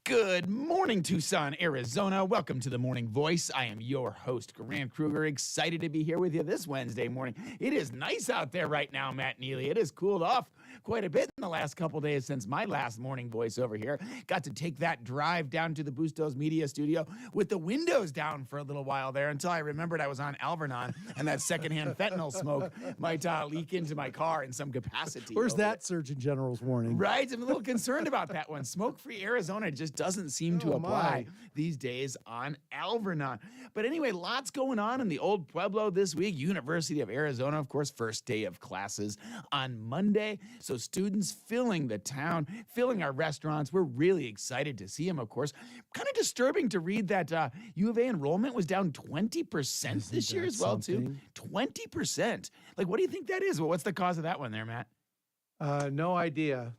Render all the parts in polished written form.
Good morning, Tucson, Arizona. Welcome to the Morning Voice. I am your host, Krueger. Excited to be here with you this Wednesday morning. It is nice out there right now, Matt Neely. It has cooled off quite a bit in the last couple days since my last Morning Voice over here. Got to take that drive down to the Bustos Media Studio with the windows down for a little while there until I remembered I was on Alvernon and that secondhand fentanyl smoke might leak into my car in some capacity. Where's that Surgeon General's warning? Right? I'm a little concerned about that one. Smoke-free Arizona just doesn't seem to apply these days on Alvernon. But anyway, lots going on in the old Pueblo this week. University of Arizona, of course, first day of classes on Monday. So students filling the town, filling our restaurants. We're really excited to see them, of course. Kind of disturbing to read that U of A enrollment was down 20% this year as well, too. 20%. Like, what do you think that is? Well, what's the cause of that one there, Matt? No idea.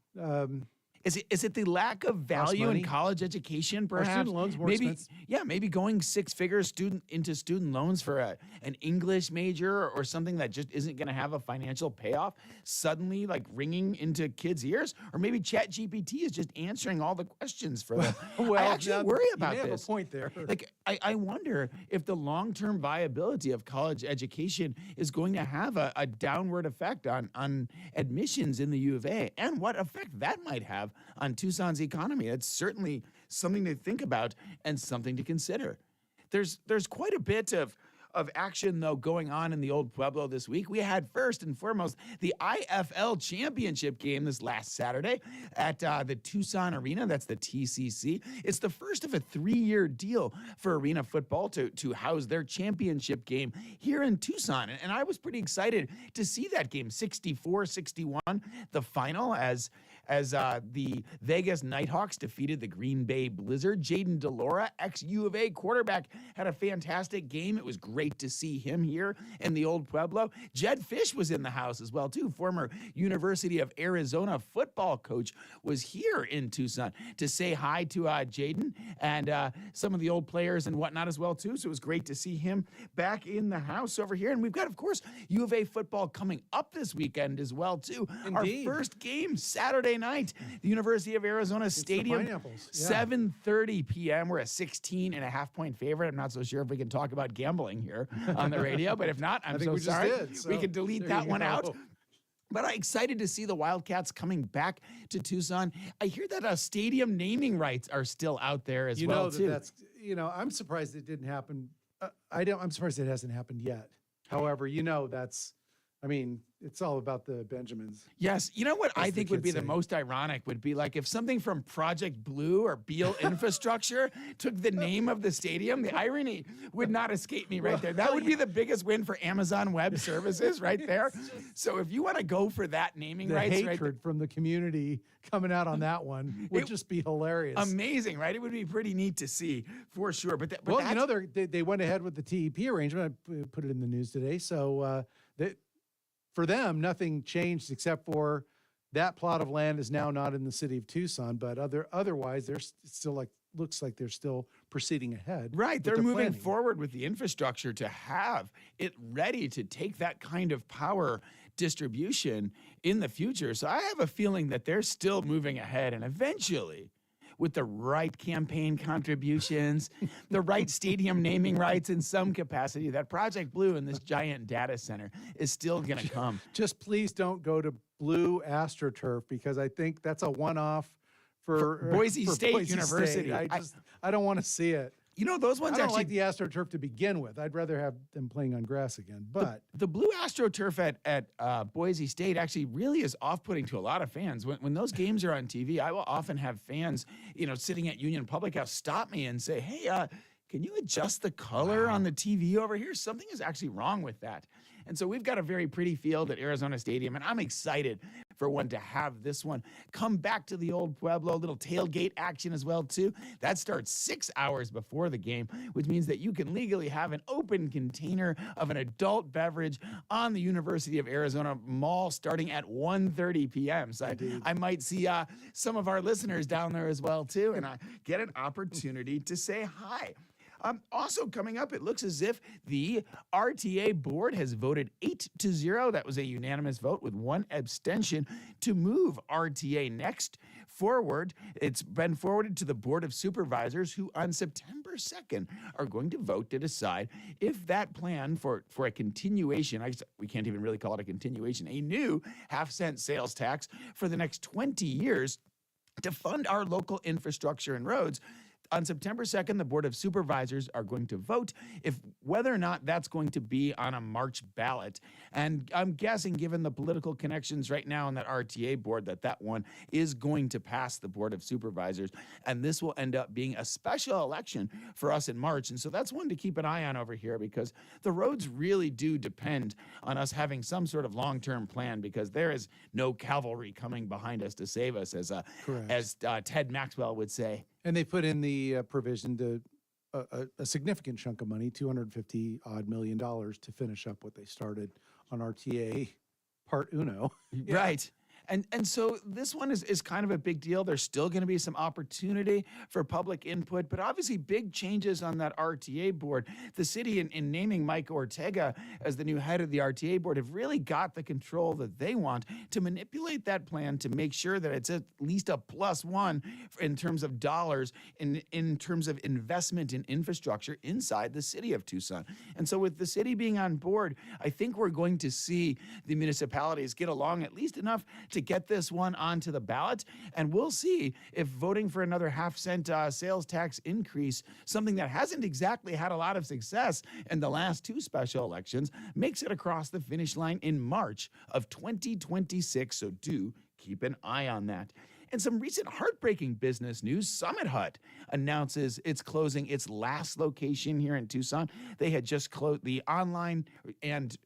Is it the lack of value in college education, perhaps? Are student loans more expensive? Yeah, maybe going six figures into student loans for an English major or something that just isn't going to have a financial payoff suddenly like ringing into kids' ears? Or maybe ChatGPT is just answering all the questions for them. I actually worry about this. You have a point there. Like, I wonder if the long-term viability of college education is going to have a downward effect on admissions in the U of A and what effect that might have on Tucson's economy. It's certainly something to think about and something to consider. There's quite a bit of action, though, going on in the old Pueblo this week. We had first and foremost the IFL championship game this last Saturday at the Tucson Arena. That's the TCC. It's the first of a 3-year deal for Arena Football to house their championship game here in Tucson. And I was pretty excited to see that game, 64-61, the final as the Vegas Nighthawks defeated the Green Bay Blizzard. Jaden DeLora, ex-U of A quarterback, had a fantastic game. It was great to see him here in the old Pueblo. Jed Fish was in the house as well, too. Former University of Arizona football coach was here in Tucson to say hi to Jaden and some of the old players and whatnot as well, too. So it was great to see him back in the house over here. And we've got, of course, U of A football coming up this weekend as well, too. Indeed. Our first game Saturday night, the University of Arizona Stadium, 7:30 p.m. We're a 16.5-point favorite. I'm not so sure if we can talk about gambling here on the radio, but if not, I'm so sorry. We can delete that one out. But I'm excited to see the Wildcats coming back to Tucson. I hear that stadium naming rights are still out there as well, too. I'm surprised it didn't happen. I'm surprised it hasn't happened yet. However, it's all about the Benjamins. Yes. You know what I think would be the most ironic would be like if something from Project Blue or Beale Infrastructure took the name of the stadium. The irony would not escape me right there. That would be the biggest win for Amazon Web Services right there. So if you want to go for that naming rights, hatred from the community coming out on that one would just be hilarious. Amazing, right? It would be pretty neat to see for sure. But they went ahead with the TEP arrangement. I put it in the news today. So for them, nothing changed except for that plot of land is now not in the city of Tucson, but otherwise, they're still looks like they're still proceeding ahead. Right, they're moving forward with the infrastructure to have it ready to take that kind of power distribution in the future. So I have a feeling that they're still moving ahead, and eventually, with the right campaign contributions, the right stadium naming rights in some capacity, that Project Blue and this giant data center is still going to come. Just please don't go to Blue AstroTurf because I think that's a one-off for Boise State University. I don't want to see it. You know, those ones I don't like the AstroTurf to begin with. I'd rather have them playing on grass again. But the blue AstroTurf at Boise State actually really is off-putting to a lot of fans. When those games are on TV, I will often have fans, sitting at Union Public House stop me and say, "Hey, can you adjust the color on the TV over here? Something is actually wrong with that." And so we've got a very pretty field at Arizona Stadium, and I'm excited for one to have this one come back to the old Pueblo. Little tailgate action as well, too. That starts 6 hours before the game, which means that you can legally have an open container of an adult beverage on the University of Arizona Mall starting at 1:30 p.m. So I might see some of our listeners down there as well, too, and I get an opportunity to say hi. Also coming up, it looks as if the RTA board has voted 8-0. That was a unanimous vote with one abstention to move RTA next forward. It's been forwarded to the Board of Supervisors, who on September 2nd are going to vote to decide if that plan for a continuation, we can't even really call it a continuation, a new half-cent sales tax for the next 20 years to fund our local infrastructure and roads. On September 2nd, the Board of Supervisors are going to vote if whether or not that's going to be on a March ballot. And I'm guessing, given the political connections right now on that RTA board, that one is going to pass the Board of Supervisors. And this will end up being a special election for us in March. And so that's one to keep an eye on over here, because the roads really do depend on us having some sort of long-term plan, because there is no cavalry coming behind us to save us, as Ted Maxwell would say. And they put in the provision to a significant chunk of money, $250 million, to finish up what they started on RTA Part Uno. Right. And so this one is kind of a big deal. There's still going to be some opportunity for public input, but obviously big changes on that RTA board. The city, in naming Mike Ortega as the new head of the RTA board, have really got the control that they want to manipulate that plan to make sure that it's at least a +1 in terms of dollars, in terms of investment in infrastructure inside the city of Tucson. And so with the city being on board, I think we're going to see the municipalities get along at least enough to get this one onto the ballot, and we'll see if voting for another half-cent sales tax increase, something that hasn't exactly had a lot of success in the last two special elections, makes it across the finish line in March of 2026, so do keep an eye on that. And some recent heartbreaking business news. Summit Hut announces it's closing its last location here in Tucson. They had just closed the online and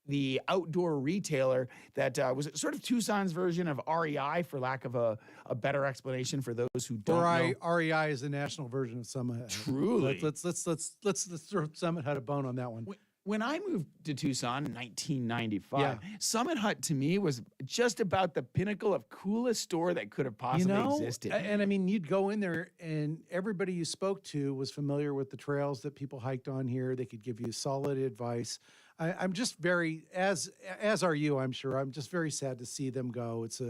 the outdoor retailer that was sort of Tucson's version of REI, for lack of a better explanation for those who don't know. REI is the national version of Summit Hut. Truly. Let's throw Summit Hut a bone on that one. When I moved to Tucson in 1995, Summit Hut to me was just about the pinnacle of coolest store that could have possibly existed. And I mean, you'd go in there and everybody you spoke to was familiar with the trails that people hiked on here. They could give you solid advice. I'm just very, as are you, I'm sure, I'm just very sad to see them go. It's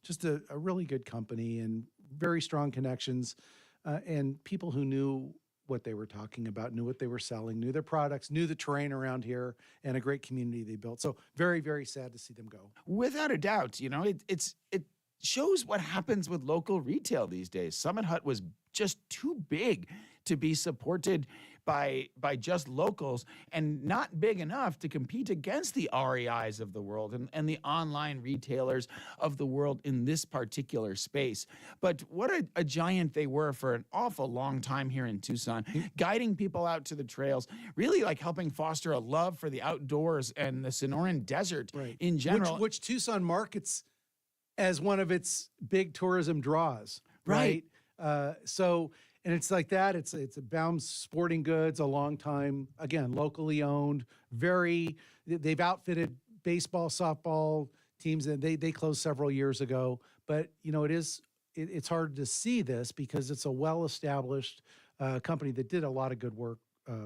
just a really good company and very strong connections, and people who knew what they were talking about, knew what they were selling, knew their products, knew the terrain around here, and a great community they built. So very, very sad to see them go. Without a doubt, it shows what happens with local retail these days. Summit Hut was just too big to be supported by just locals, and not big enough to compete against the REIs of the world and the online retailers of the world in this particular space. But what a giant they were for an awful long time here in Tucson, guiding people out to the trails, really like helping foster a love for the outdoors and the Sonoran Desert in general. Which Tucson markets as one of its big tourism draws, right? And it's like that. It's a Baum's Sporting Goods, a long time, again, locally owned, they've outfitted baseball, softball teams, and they closed several years ago. But, it's hard to see this because it's a well-established company that did a lot of good work,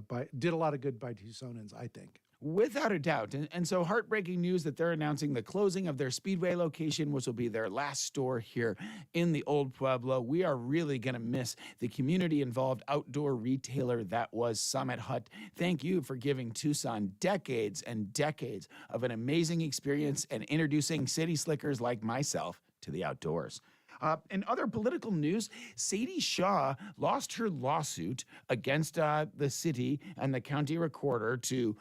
by Tucsonans, I think. Without a doubt. And so heartbreaking news that they're announcing the closing of their Speedway location, which will be their last store here in the Old Pueblo. We are really going to miss the community-involved outdoor retailer that was Summit Hut. Thank you for giving Tucson decades and decades of an amazing experience and introducing city slickers like myself to the outdoors. In other political news, Sadie Shaw lost her lawsuit against the city and the county recorder to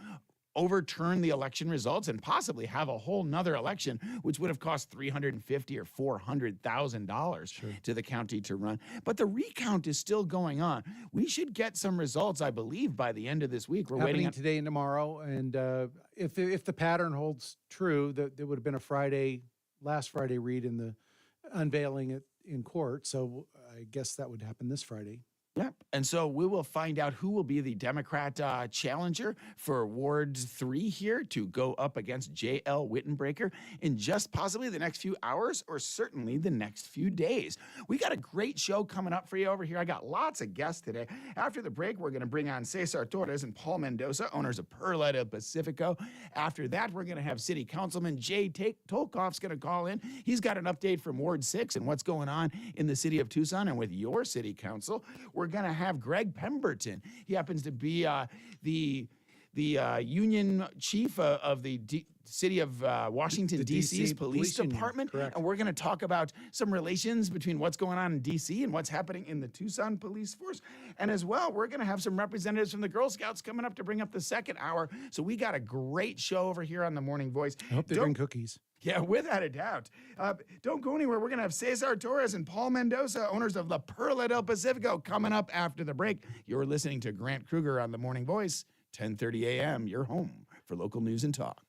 overturn the election results and possibly have a whole nother election, which would have cost $350,000 or $400,000 to the county to run. But the recount is still going on. We should get some results, I believe, by the end of this week. We're waiting today and tomorrow. And if the pattern holds true, that there would have been a last Friday read in the unveiling it in court. So I guess that would happen this Friday. Yep. And so we will find out who will be the Democrat challenger for Ward 3 here to go up against J.L. Wittenbreaker in just possibly the next few hours or certainly the next few days. We got a great show coming up for you over here. I got lots of guests today. After the break, we're going to bring on Cesar Torres and Paul Mendoza, owners of Perla del Pacifico. After that, we're going to have City Councilman Jay Tolkoff's going to call in. He's got an update from Ward 6 and what's going on in the city of Tucson and with your city council. We're going to have Gregg Pemberton. He happens to be the union chief of the city of Washington, D.C.'s police department. Correct. And we're going to talk about some relations between what's going on in D.C. and what's happening in the Tucson police force. And as well, we're going to have some representatives from the Girl Scouts coming up to bring up the second hour. So we got a great show over here on the Morning Voice. I hope they bring cookies. Yeah, without a doubt. Don't go anywhere. We're going to have Cesar Torres and Paul Mendoza, owners of the Perla del Pacifico, coming up after the break. You're listening to Grant Krueger on the Morning Voice, 10:30 a.m., your home for local news and talk.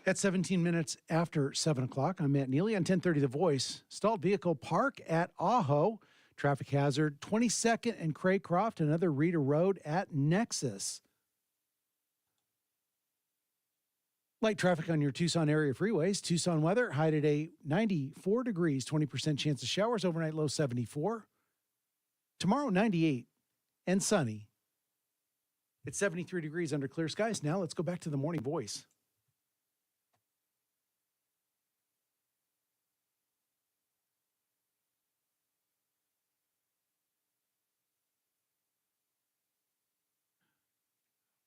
At 17 minutes after 7 o'clock, I'm Matt Neely on 1030 The Voice. Stalled vehicle park at Ajo. Traffic hazard 22nd and Craycroft, another Rita Road at Nexus. Light traffic on your Tucson area freeways. Tucson weather, high today 94 degrees, 20% chance of showers, overnight low 74. Tomorrow 98 and sunny. It's 73 degrees under clear skies. Now let's go back to the morning voice.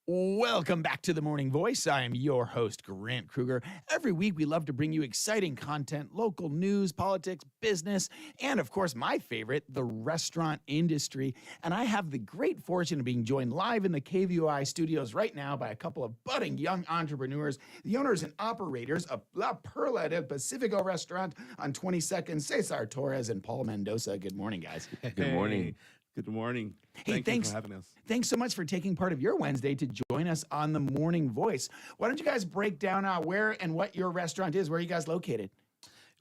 Welcome back to the Morning Voice. I am your host, Grant Krueger. Every week, we love to bring you exciting content, local news, politics, business, and of course, my favorite, the restaurant industry. And I have the great fortune of being joined live in the KVOI studios right now by a couple of budding young entrepreneurs, the owners and operators of La Perla del Pacifico restaurant on 22nd, Cesar, Torres, and Paul Mendoza. Good morning, guys. Good morning. Good morning. Hey, Thanks for having us. Thanks so much for taking part of your Wednesday to join us on the Morning Voice. Why don't you guys break down where and what your restaurant is? Where are you guys located?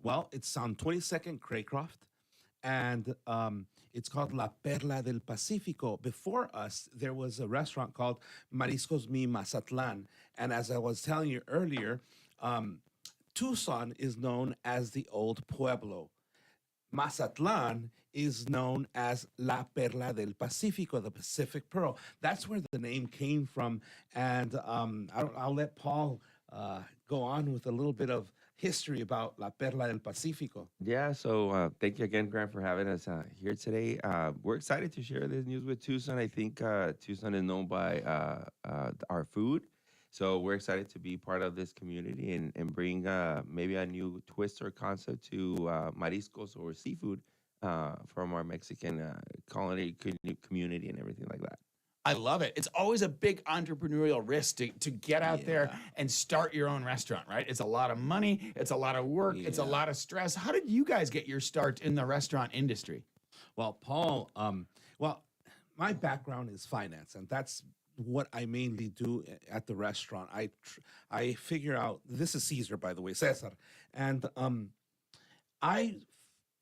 Well, it's on 22nd Craycroft, and it's called La Perla del Pacifico. Before us, there was a restaurant called Mariscos Mi Mazatlan. And as I was telling you earlier, Tucson is known as the Old Pueblo. Mazatlan is known as La Perla del Pacifico, the Pacific Pearl. That's where the name came from. And I'll let Paul go on with a little bit of history about La Perla del Pacifico. Yeah, so thank you again, Grant, for having us here today. We're excited to share this news with Tucson. I think Tucson is known by our food. So we're excited to be part of this community and bring maybe a new twist or concept to mariscos or seafood from our Mexican culinary community and everything like that. I love it. It's always a big entrepreneurial risk to get out there and start your own restaurant, right? It's a lot of money. It's a lot of work. It's a lot of stress. How did you guys get your start in the restaurant industry? Well, Paul, my background is finance, and that's what I mainly do at the restaurant. I figure out, this is Cesar, by the way, Cesar, and I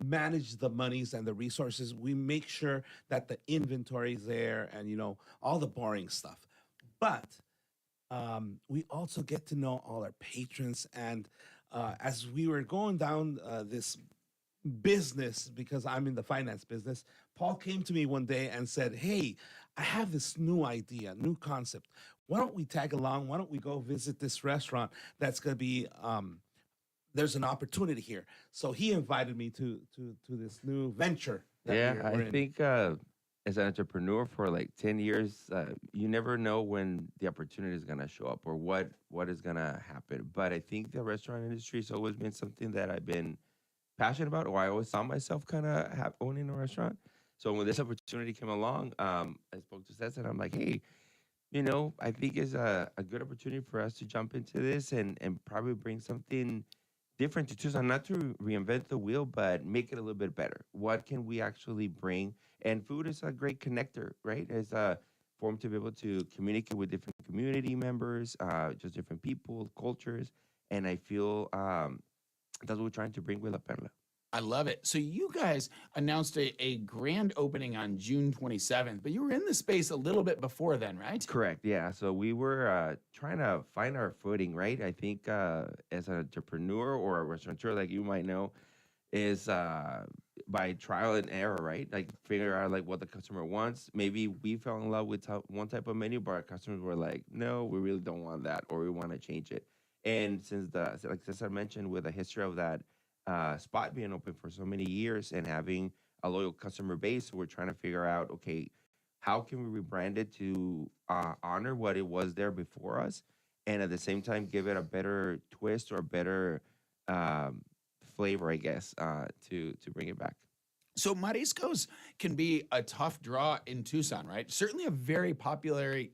manage the monies and the resources. We make sure that the inventory is there and, all the boring stuff. But we also get to know all our patrons. And as we were going down this business, because I'm in the finance business, Paul came to me one day and said, hey, I have this new idea, new concept. Why don't we tag along? Why don't we go visit this restaurant that's going to be, there's an opportunity here. So he invited me to this new venture. I think as an entrepreneur for like 10 years, you never know when the opportunity is going to show up or what is going to happen. But I think the restaurant industry has always been something that I've been passionate about, or I always saw myself kind of owning a restaurant. So when this opportunity came along, I spoke to Cesar and I'm like, hey, I think it's a good opportunity for us to jump into this and probably bring something different to Tucson, not to reinvent the wheel, but make it a little bit better. What can we actually bring? And food is a great connector, right? It's a form to be able to communicate with different community members, just different people, cultures. And I feel that's what we're trying to bring with La Perla. I love it. So you guys announced a grand opening on June 27th, but you were in the space a little bit before then, right? Correct. Yeah. So we were trying to find our footing, right? I think as an entrepreneur or a restaurateur, like you might know, is by trial and error, right? Like figure out like what the customer wants. Maybe we fell in love with one type of menu, but our customers were like, no, we really don't want that, or we want to change it. And since like Cesar mentioned, with a history of that spot being open for so many years and having a loyal customer base, we're trying to figure out, okay, how can we rebrand it to honor what it was there before us, and at the same time give it a better twist or a better flavor, I guess, to bring it back. So mariscos can be a tough draw in Tucson, right? Certainly a very popular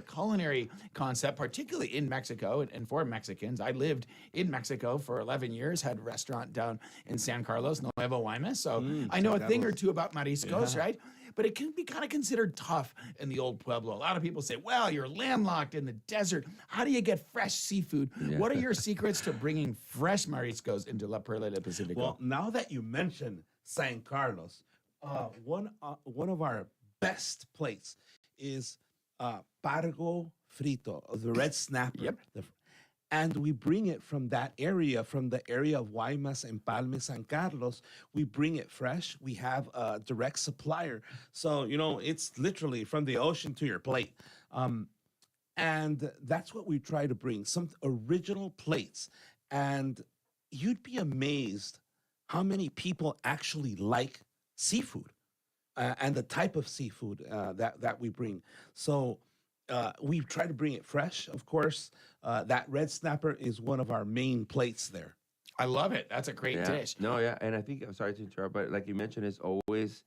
culinary concept, particularly in Mexico and for Mexicans. I lived in Mexico for 11 years, had a restaurant down in San Carlos, Nuevo Guaymas. So I know a thing or two about mariscos, right? But it can be kind of considered tough in the old Pueblo. A lot of people say, well, you're landlocked in the desert. How do you get fresh seafood? Yeah. What are your secrets to bringing fresh mariscos into La Perla del Pacifico? Well, now that you mention San Carlos, one of our best plates is pargo frito, the red snapper. Yep. and we bring it from that area, from the area of Guaymas, Empalme, San Carlos. We bring it fresh. We have a direct supplier. So, it's literally from the ocean to your plate. And that's what we try to bring, some original plates. And you'd be amazed how many people actually like seafood and the type of seafood that we bring. So we try to bring it fresh, of course. That red snapper is one of our main plates there. I love it. That's a great Yeah. dish. No, yeah, and I think I'm sorry to interrupt, but like you mentioned, it's always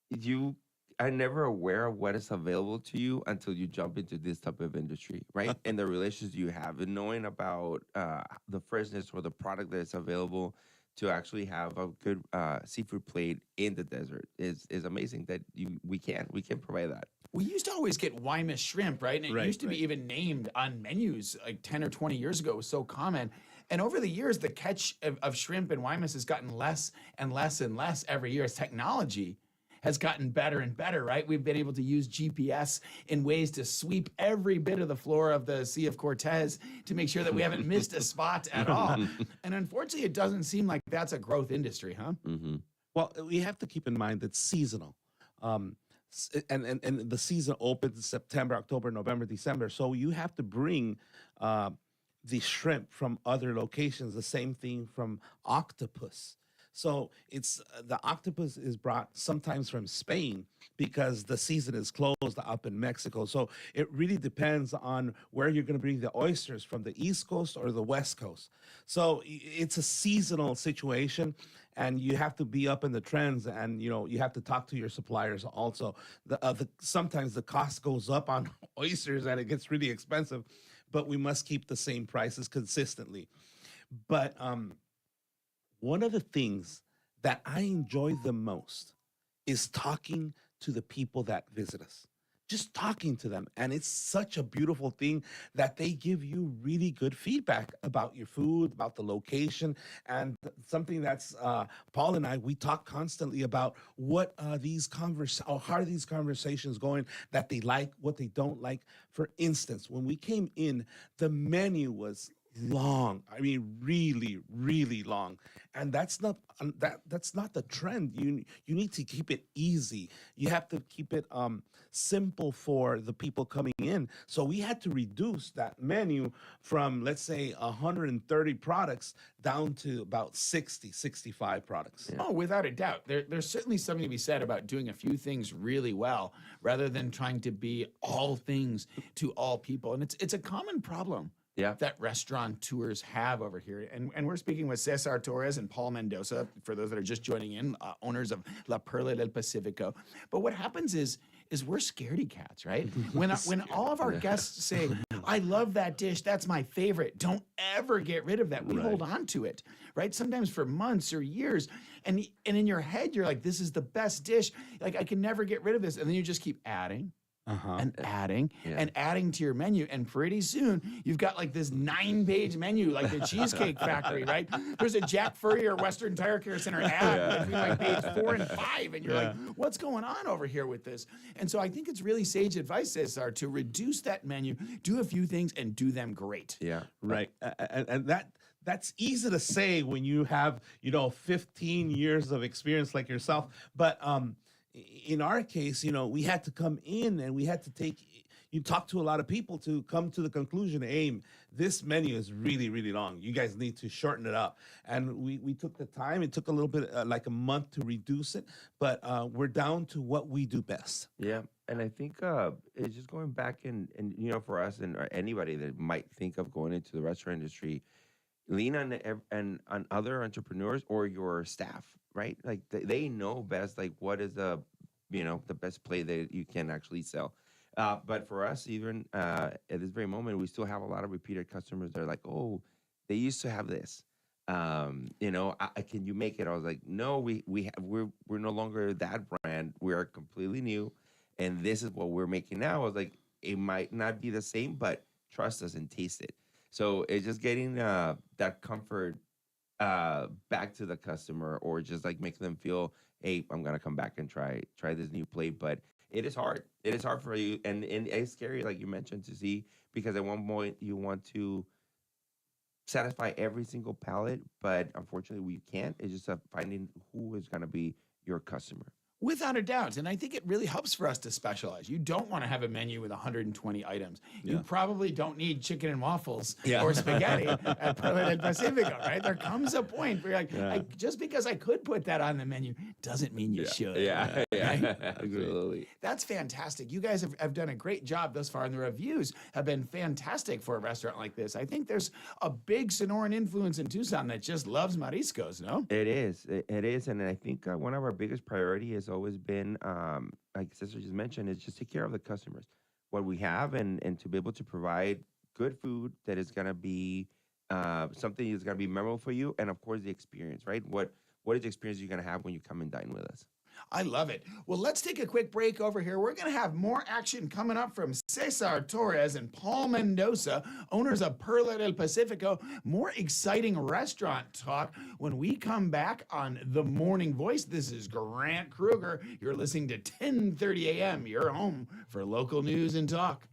you are never aware of what is available to you until you jump into this type of industry, right? And the relations you have, and knowing about the freshness or the product that is available to actually have a good seafood plate in the desert is amazing. That we can provide that. We used to always get Guaymas shrimp, right? And it Right, used to be right. even named on menus like 10 or 20 years ago. It was so common. And over the years, the catch of shrimp in Guaymas has gotten less and less and less every year as technology has gotten better and better, right? We've been able to use GPS in ways to sweep every bit of the floor of the Sea of Cortez to make sure that we haven't missed a spot at all. And unfortunately, it doesn't seem like that's a growth industry, huh? Mm-hmm. Well, we have to keep in mind it's seasonal. And the season opens in September, October, November, December. So you have to bring the shrimp from other locations. The same thing from octopus. So it's the octopus is brought sometimes from Spain because the season is closed up in Mexico. So it really depends on where you're going to bring the oysters, from the East Coast or the West Coast. So it's a seasonal situation, and you have to be up in the trends, and you have to talk to your suppliers also. Sometimes the cost goes up on oysters and it gets really expensive, but we must keep the same prices consistently. But one of the things that I enjoy the most is talking to the people that visit us, just talking to them. And it's such a beautiful thing that they give you really good feedback about your food, about the location, and something that's Paul and we talk constantly about how are these conversations going, that they like, what they don't like. For instance, when we came in, the menu was long. I mean, really, really long. And that's not the trend. You need to keep it easy. You have to keep it simple for the people coming in. So we had to reduce that menu from, let's say, 130 products down to about 60, 65 products. Oh, without a doubt. There's certainly something to be said about doing a few things really well rather than trying to be all things to all people. And it's a common problem. Yeah. That restaurateurs have over here. And we're speaking with Cesar Torres and Paul Mendoza, for those that are just joining in, owners of La Perla del Pacifico. But what happens is we're scaredy cats, right? When all of our guests say, I love that dish, that's my favorite, don't ever get rid of that. We hold on to it, right? Sometimes for months or years. And in your head, you're like, this is the best dish. Like, I can never get rid of this. And then you just keep adding. And adding and adding to your menu. And pretty soon you've got like this 9-page menu, like the Cheesecake Factory, right? There's a Jack Furrier Western Tire Care Center ad between like page 4 and 5. And you're like, what's going on over here with this? And so I think it's really sage advice, Cesar, to reduce that menu, do a few things and do them great. Yeah. Right. And that's easy to say when you have, 15 years of experience like yourself. But in our case, we had to come in and we had to talk to a lot of people to come to the conclusion, hey, this menu is really, really long. You guys need to shorten it up. And we took the time. It took a little bit, like a month to reduce it, but we're down to what we do best. Yeah. And I think it's just going back and for us and or anybody that might think of going into the restaurant industry, lean on other entrepreneurs or your staff, right? Like they know best, like what is the best play that you can actually sell. But for us, even at this very moment, we still have a lot of repeated customers that are like, oh, they used to have this. Can you make it? I was like, no, we're no longer that brand. We are completely new, and this is what we're making now. I was like, it might not be the same, but trust us and taste it. So it's just getting that comfort back to the customer, or just like making them feel, hey, I'm gonna come back and try this new plate. But it is hard. It is hard for you, and it's scary, like you mentioned, to see, because at one point you want to satisfy every single palate, but unfortunately we can't. It's just finding who is going to be your customer. Without a doubt. And I think it really helps for us to specialize. You don't want to have a menu with 120 items. You Yeah. probably don't need chicken and waffles Yeah. or spaghetti at Perla del Pacifico, right? There comes a point where you're like, Yeah. just because I could put that on the menu doesn't mean you should. Yeah, yeah, Right? absolutely. That's fantastic. You guys have done a great job thus far, and the reviews have been fantastic for a restaurant like this. I think there's a big Sonoran influence in Tucson that just loves mariscos, no? It is. It is. And I think one of our biggest priority has always been, like Cesar just mentioned, is just take care of the customers. What we have and to be able to provide good food that is going to be something that's going to be memorable for you. And of course, the experience, right? What is the experience you're going to have when you come and dine with us? I love it. Well, let's take a quick break over here. We're going to have more action coming up from Cesar Torres and Paul Mendoza, owners of Perla del Pacifico. More exciting restaurant talk when we come back on The Morning Voice. This is Grant Krueger. You're listening to 10:30 a.m. Your home for local news and talk.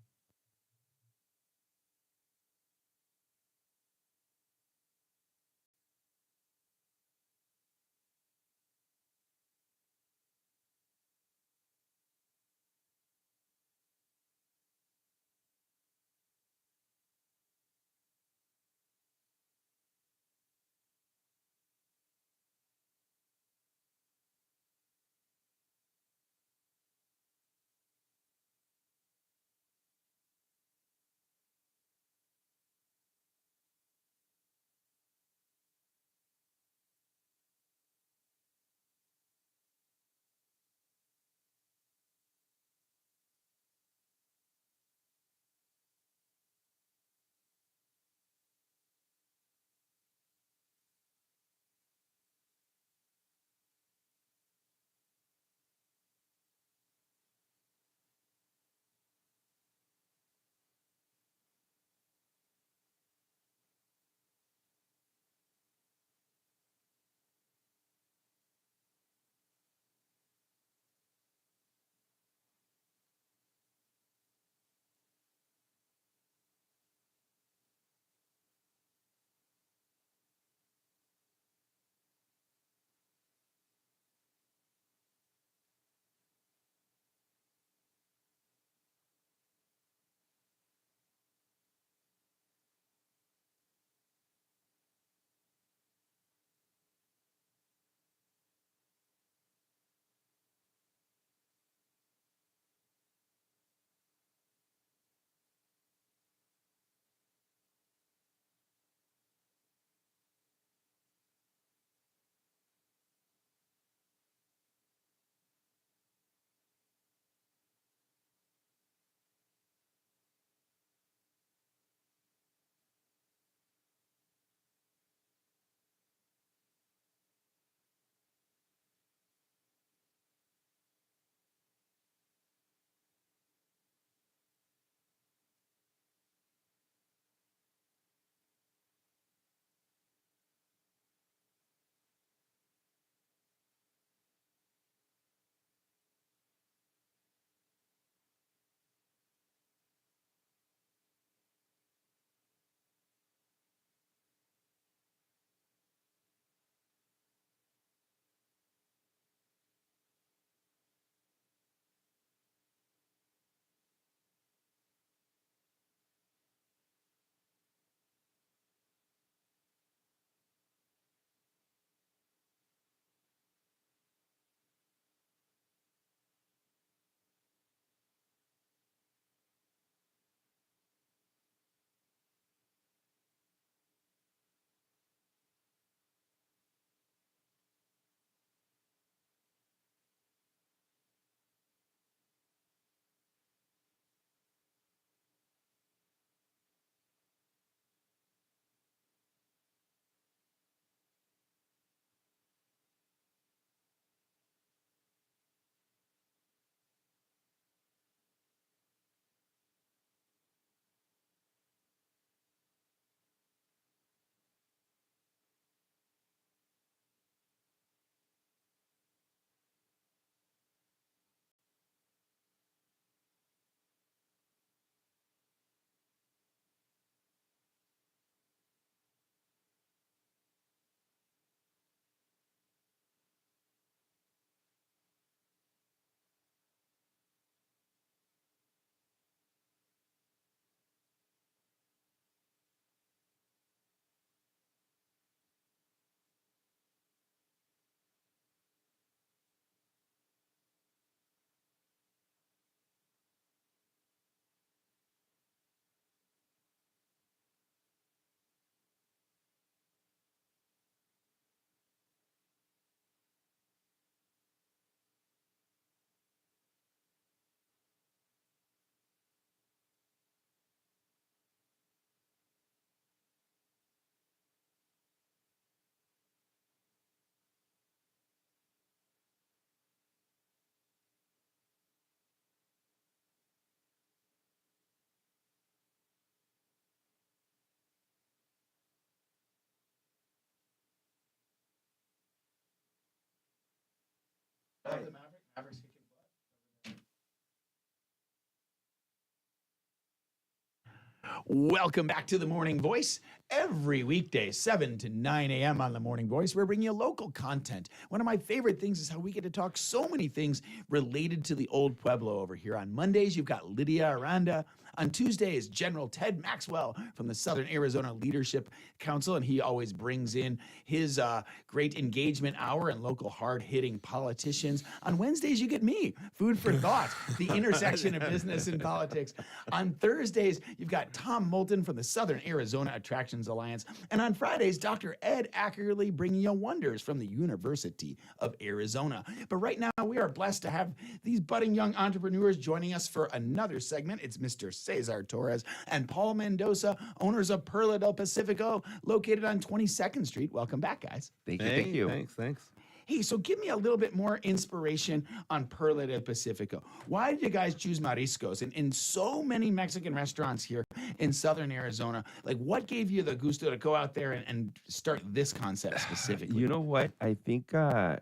Welcome back to The Morning Voice. Every weekday, 7 to 9 a.m. on The Morning Voice, we're bringing you local content. One of my favorite things is how we get to talk so many things related to the old Pueblo over here. On Mondays, you've got Lydia Aranda. On Tuesdays, General Ted Maxwell from the Southern Arizona Leadership Council, and he always brings in his great engagement hour and local hard-hitting politicians. On Wednesdays, you get me, Food for Thought, the intersection of business and politics. On Thursdays, you've got Tom Moulton from the Southern Arizona Attractions Alliance. And on Fridays, Dr. Ed Ackerley bringing you wonders from the University of Arizona. But right now, we are blessed to have these budding young entrepreneurs joining us for another segment. It's Mr. Cesar Torres and Paul Mendoza, owners of Perla del Pacifico, located on 22nd Street. Welcome back, guys. Thank you. Thanks. Hey, so give me a little bit more inspiration on Perla del Pacifico. Why did you guys choose mariscos? And in so many Mexican restaurants here in Southern Arizona, like what gave you the gusto to go out there and start this concept specifically? You know what? I think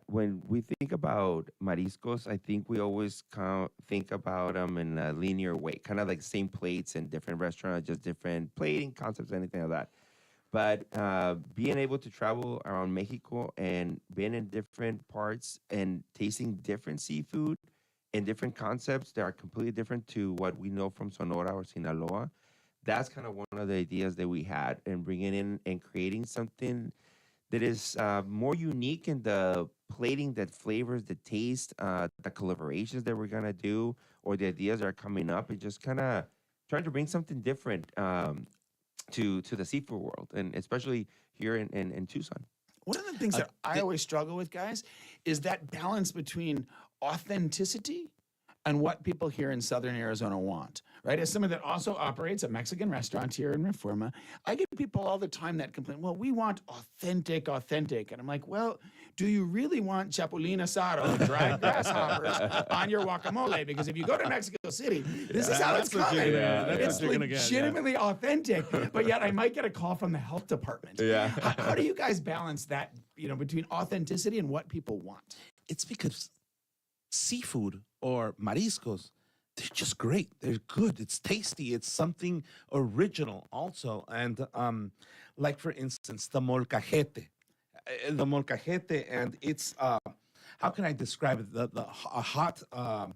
when we think about mariscos, I think we always think about them in a linear way, kind of like same plates in different restaurants, just different plating concepts, anything like that. But being able to travel around Mexico and being in different parts and tasting different seafood and different concepts that are completely different to what we know from Sonora or Sinaloa, that's kind of one of the ideas that we had, and bringing in and creating something that is more unique in the plating, that flavors, the taste, the collaborations that we're going to do, or the ideas that are coming up, and just kind of trying to bring something different to the seafood world, and especially here in Tucson. One of the things that I always struggle with, guys, is that balance between authenticity and what people here in Southern Arizona want, right? As someone that also operates a Mexican restaurant here in Reforma, I get people all the time that complain, well, we want authentic. And I'm like, well, do you really want chapulín asado, dried grasshoppers on your guacamole? Because if you go to Mexico City, this is how it's coming. It's legitimately authentic, but yet I might get a call from the health department. Yeah. How do you guys balance that, between authenticity and what people want? It's because seafood or mariscos, they're just great. They're good. It's tasty. It's something original also. And like, for instance, the molcajete. And it's, how can I describe it? A hot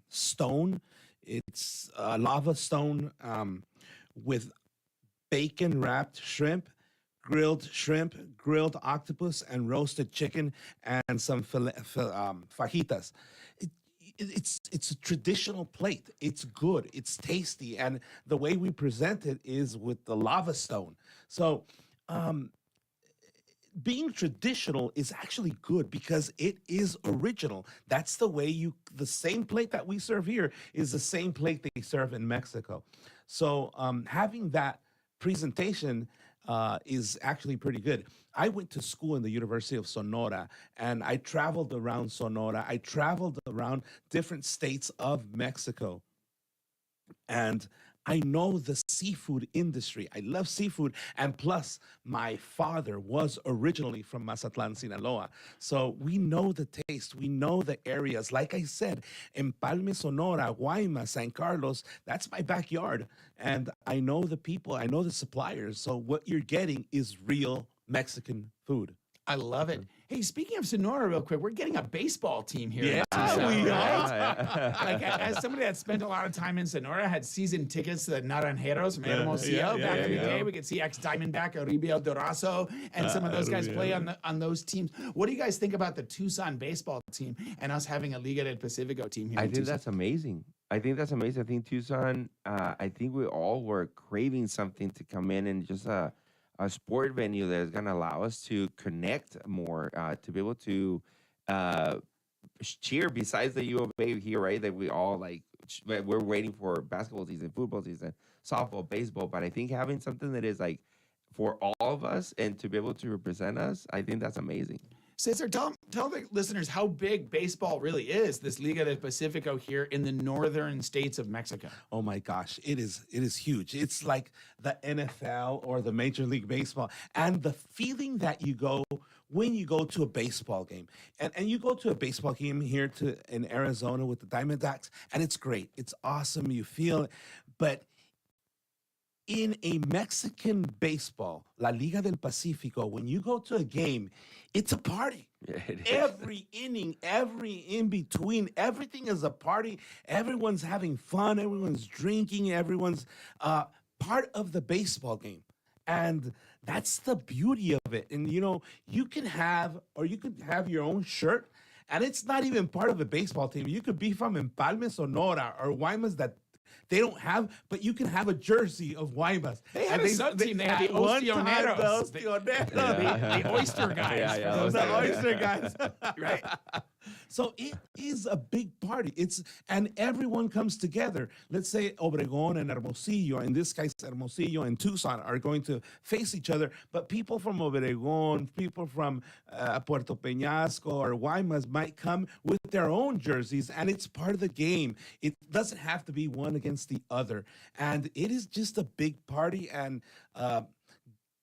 stone. It's a lava stone with bacon-wrapped shrimp, grilled octopus, and roasted chicken, and some fajitas. It's a traditional plate. It's good. It's tasty, and the way we present it is with the lava stone. So, being traditional is actually good because it is original. That's the way the same plate that we serve here is the same plate they serve in Mexico. So, having that presentation is actually pretty good. I went to school in the University of Sonora, and I traveled around Sonora. I traveled around different states of Mexico, and I know the seafood industry. I love seafood, and plus, my father was originally from Mazatlan, Sinaloa. So we know the taste. We know the areas. Like I said, Empalme, Sonora, Guaymas, San Carlos, that's my backyard. And I know the people. I know the suppliers. So what you're getting is real Mexican food. I love it. Hey, speaking of Sonora, real quick, we're getting a baseball team here. Yeah, in Tucson, we right? Like, as somebody that spent a lot of time in Sonora, had season tickets to the Naranjeros from Hermosillo back in the day. We could see ex-Diamondback, Uribe Durazo, and some of those guys play on those teams. What do you guys think about the Tucson baseball team and us having a Liga del Pacifico team here I in think Tucson? that's amazing. I think Tucson, I think we all were craving something to come in and just a sport venue that is going to allow us to connect more, to be able to cheer besides the U of A here, right? That we all we're waiting for basketball season, football season, softball, baseball. But I think having something that is like for all of us and to be able to represent us, I think that's amazing. Cesar, tell the listeners how big baseball really is, this Liga del Pacifico here in the northern states of Mexico. Oh my gosh, it is huge. It's like the NFL or the Major League Baseball. And the feeling that you go when you go to a baseball game. And you go to a baseball game here in Arizona with the Diamondbacks, and it's great. It's awesome. You feel it. But in a Mexican baseball, La Liga del Pacifico, when you go to a game, it's a party. Yeah, it is. Every inning, every in between, everything is a party. Everyone's having fun. Everyone's drinking. Everyone's part of the baseball game. And that's the beauty of it. And, you can have, or you could have your own shirt, and it's not even part of the baseball team. You could be from Empalme, Sonora, or Guaymas that they don't have, but you can have a jersey of Guaymas. They had a sub-team. They had the Ostioneros. The oyster guys. Yeah, for those The that- oyster guys. Right. So it is a big party. And everyone comes together. Let's say Obregón and Hermosillo, in this case Hermosillo and Tucson, are going to face each other. But people from Obregón, people from Puerto Peñasco or Guaymas might come with their own jerseys, and it's part of the game. It doesn't have to be one against the other. And it is just a big party. And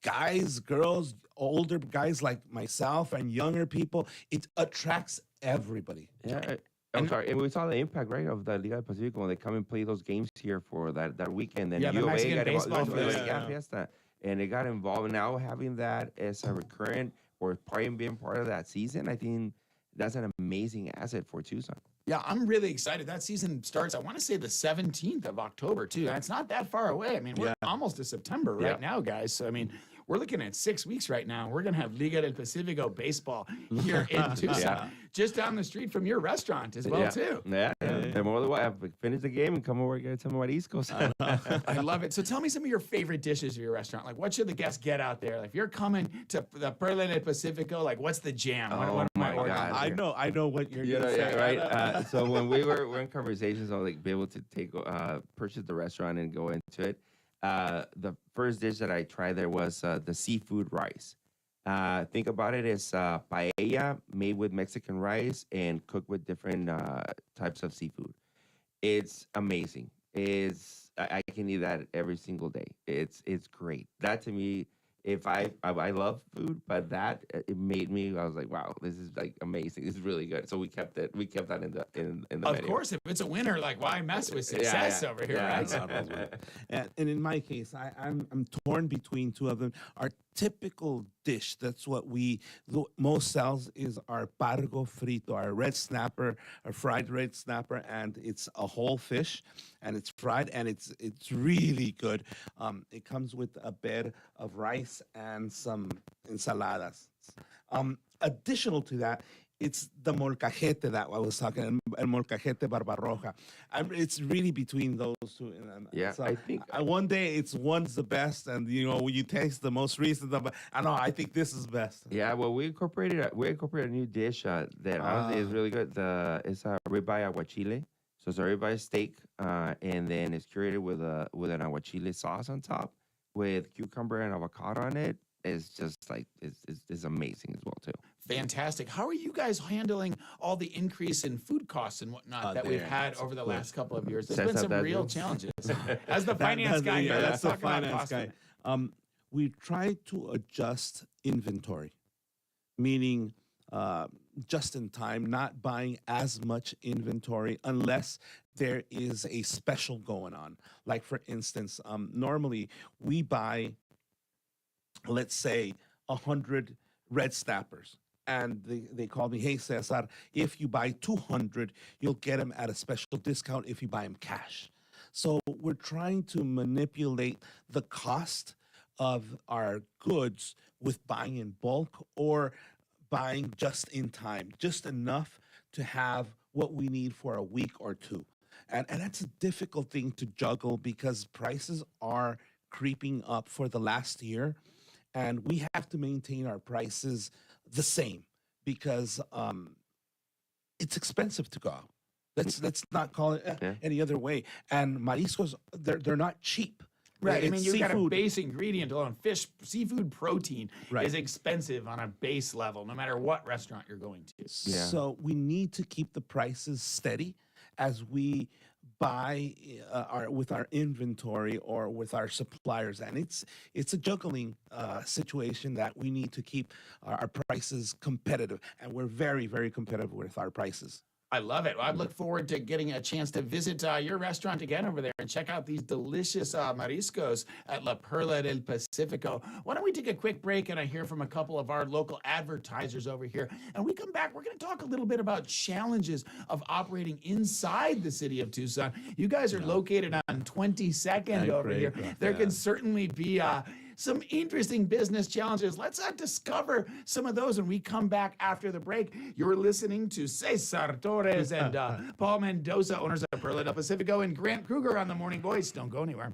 guys, girls, older guys like myself and younger people, it attracts everybody. Yeah. I'm sorry. And we saw the impact, right, of the Liga del Pacifico when they come and play those games here for that weekend. And Yeah, the U of A Mexican got baseball involved. fiesta. Yeah, fiesta. And it got involved. Now having that as a recurrent or being part of that season, I think that's an amazing asset for Tucson. Yeah, I'm really excited. That season starts, I want to say the 17th of October, too. And it's not that far away. I mean, we're almost to September right now, guys. So, I mean, we're looking at 6 weeks right now. We're going to have Liga del Pacifico baseball here in Tucson, just down the street from your restaurant as well, too. Yeah. And more than what, finish the game and come over and get some more East Coast. I love it. So tell me some of your favorite dishes of your restaurant. Like, what should the guests get out there? Like, if you're coming to the Perla del Pacifico, like, what's the jam? What am I ordering? I know what you're going to say. Right. So when we're in conversations, I'll be able to purchase the restaurant and go into it. The first dish that I tried there was the seafood rice. Think about it as paella made with Mexican rice and cooked with different types of seafood. It's amazing. I can eat that every single day. It's great. That to me, if I love food, but that it made me. I was like, wow, this is like amazing. This is really good. So we kept that in the Of menu. course, if it's a winner, like, why mess with success over here, right? And in my case, I'm torn between two of them. Our typical dish, that's what most sells, is our pargo frito, our red snapper, our fried red snapper, and it's a whole fish, and it's fried, and it's really good. It comes with a bed of rice and some ensaladas. Additional to that, it's the molcajete that I was talking, el molcajete barbarroja. It's really between those two. Yeah, so I think one day one's the best, and when you taste the most recent, I think this is best. Yeah, well, we incorporated a new dish that honestly is really good. It's a ribeye aguachile. So it's a ribeye steak, and then it's curated with an aguachile sauce on top with cucumber and avocado on it. It's just like it's amazing as well too. Fantastic. How are you guys handling all the increase in food costs and whatnot that we've had over the last couple of years? There's been some real challenges. As the finance guy here, let's talk about cost. We try to adjust inventory, meaning just in time, not buying as much inventory unless there is a special going on. Like, for instance, normally we buy, let's say, 100 red snappers. And they called me, hey, Cesar, if you buy 200, you'll get them at a special discount if you buy them cash. So we're trying to manipulate the cost of our goods with buying in bulk or buying just in time, just enough to have what we need for a week or two. And that's a difficult thing to juggle because prices are creeping up for the last year. And we have to maintain our prices the same because it's expensive to go out. Let's not call it any other way. And mariscos, they're not cheap. Right. I It's mean, you've got a seafood. base ingredient alone. Fish, seafood protein is expensive on a base level, no matter what restaurant you're going to. Yeah. So we need to keep the prices steady as we buy with our inventory or with our suppliers, and it's a juggling situation that we need to keep our prices competitive, and we're very, very competitive with our prices. I love it. Well, I look forward to getting a chance to visit your restaurant again over there and check out these delicious mariscos at La Perla del Pacifico. Why don't we take a quick break and I hear from a couple of our local advertisers over here. And we come back, we're going to talk a little bit about challenges of operating inside the city of Tucson. You guys are located on 22nd over here. There can certainly be some interesting business challenges. Let's discover some of those when we come back after the break. You're listening to Cesar Torres and Paul Mendoza, owners of Perla del Pacifico, and Grant Krueger on The Morning Voice. Don't go anywhere.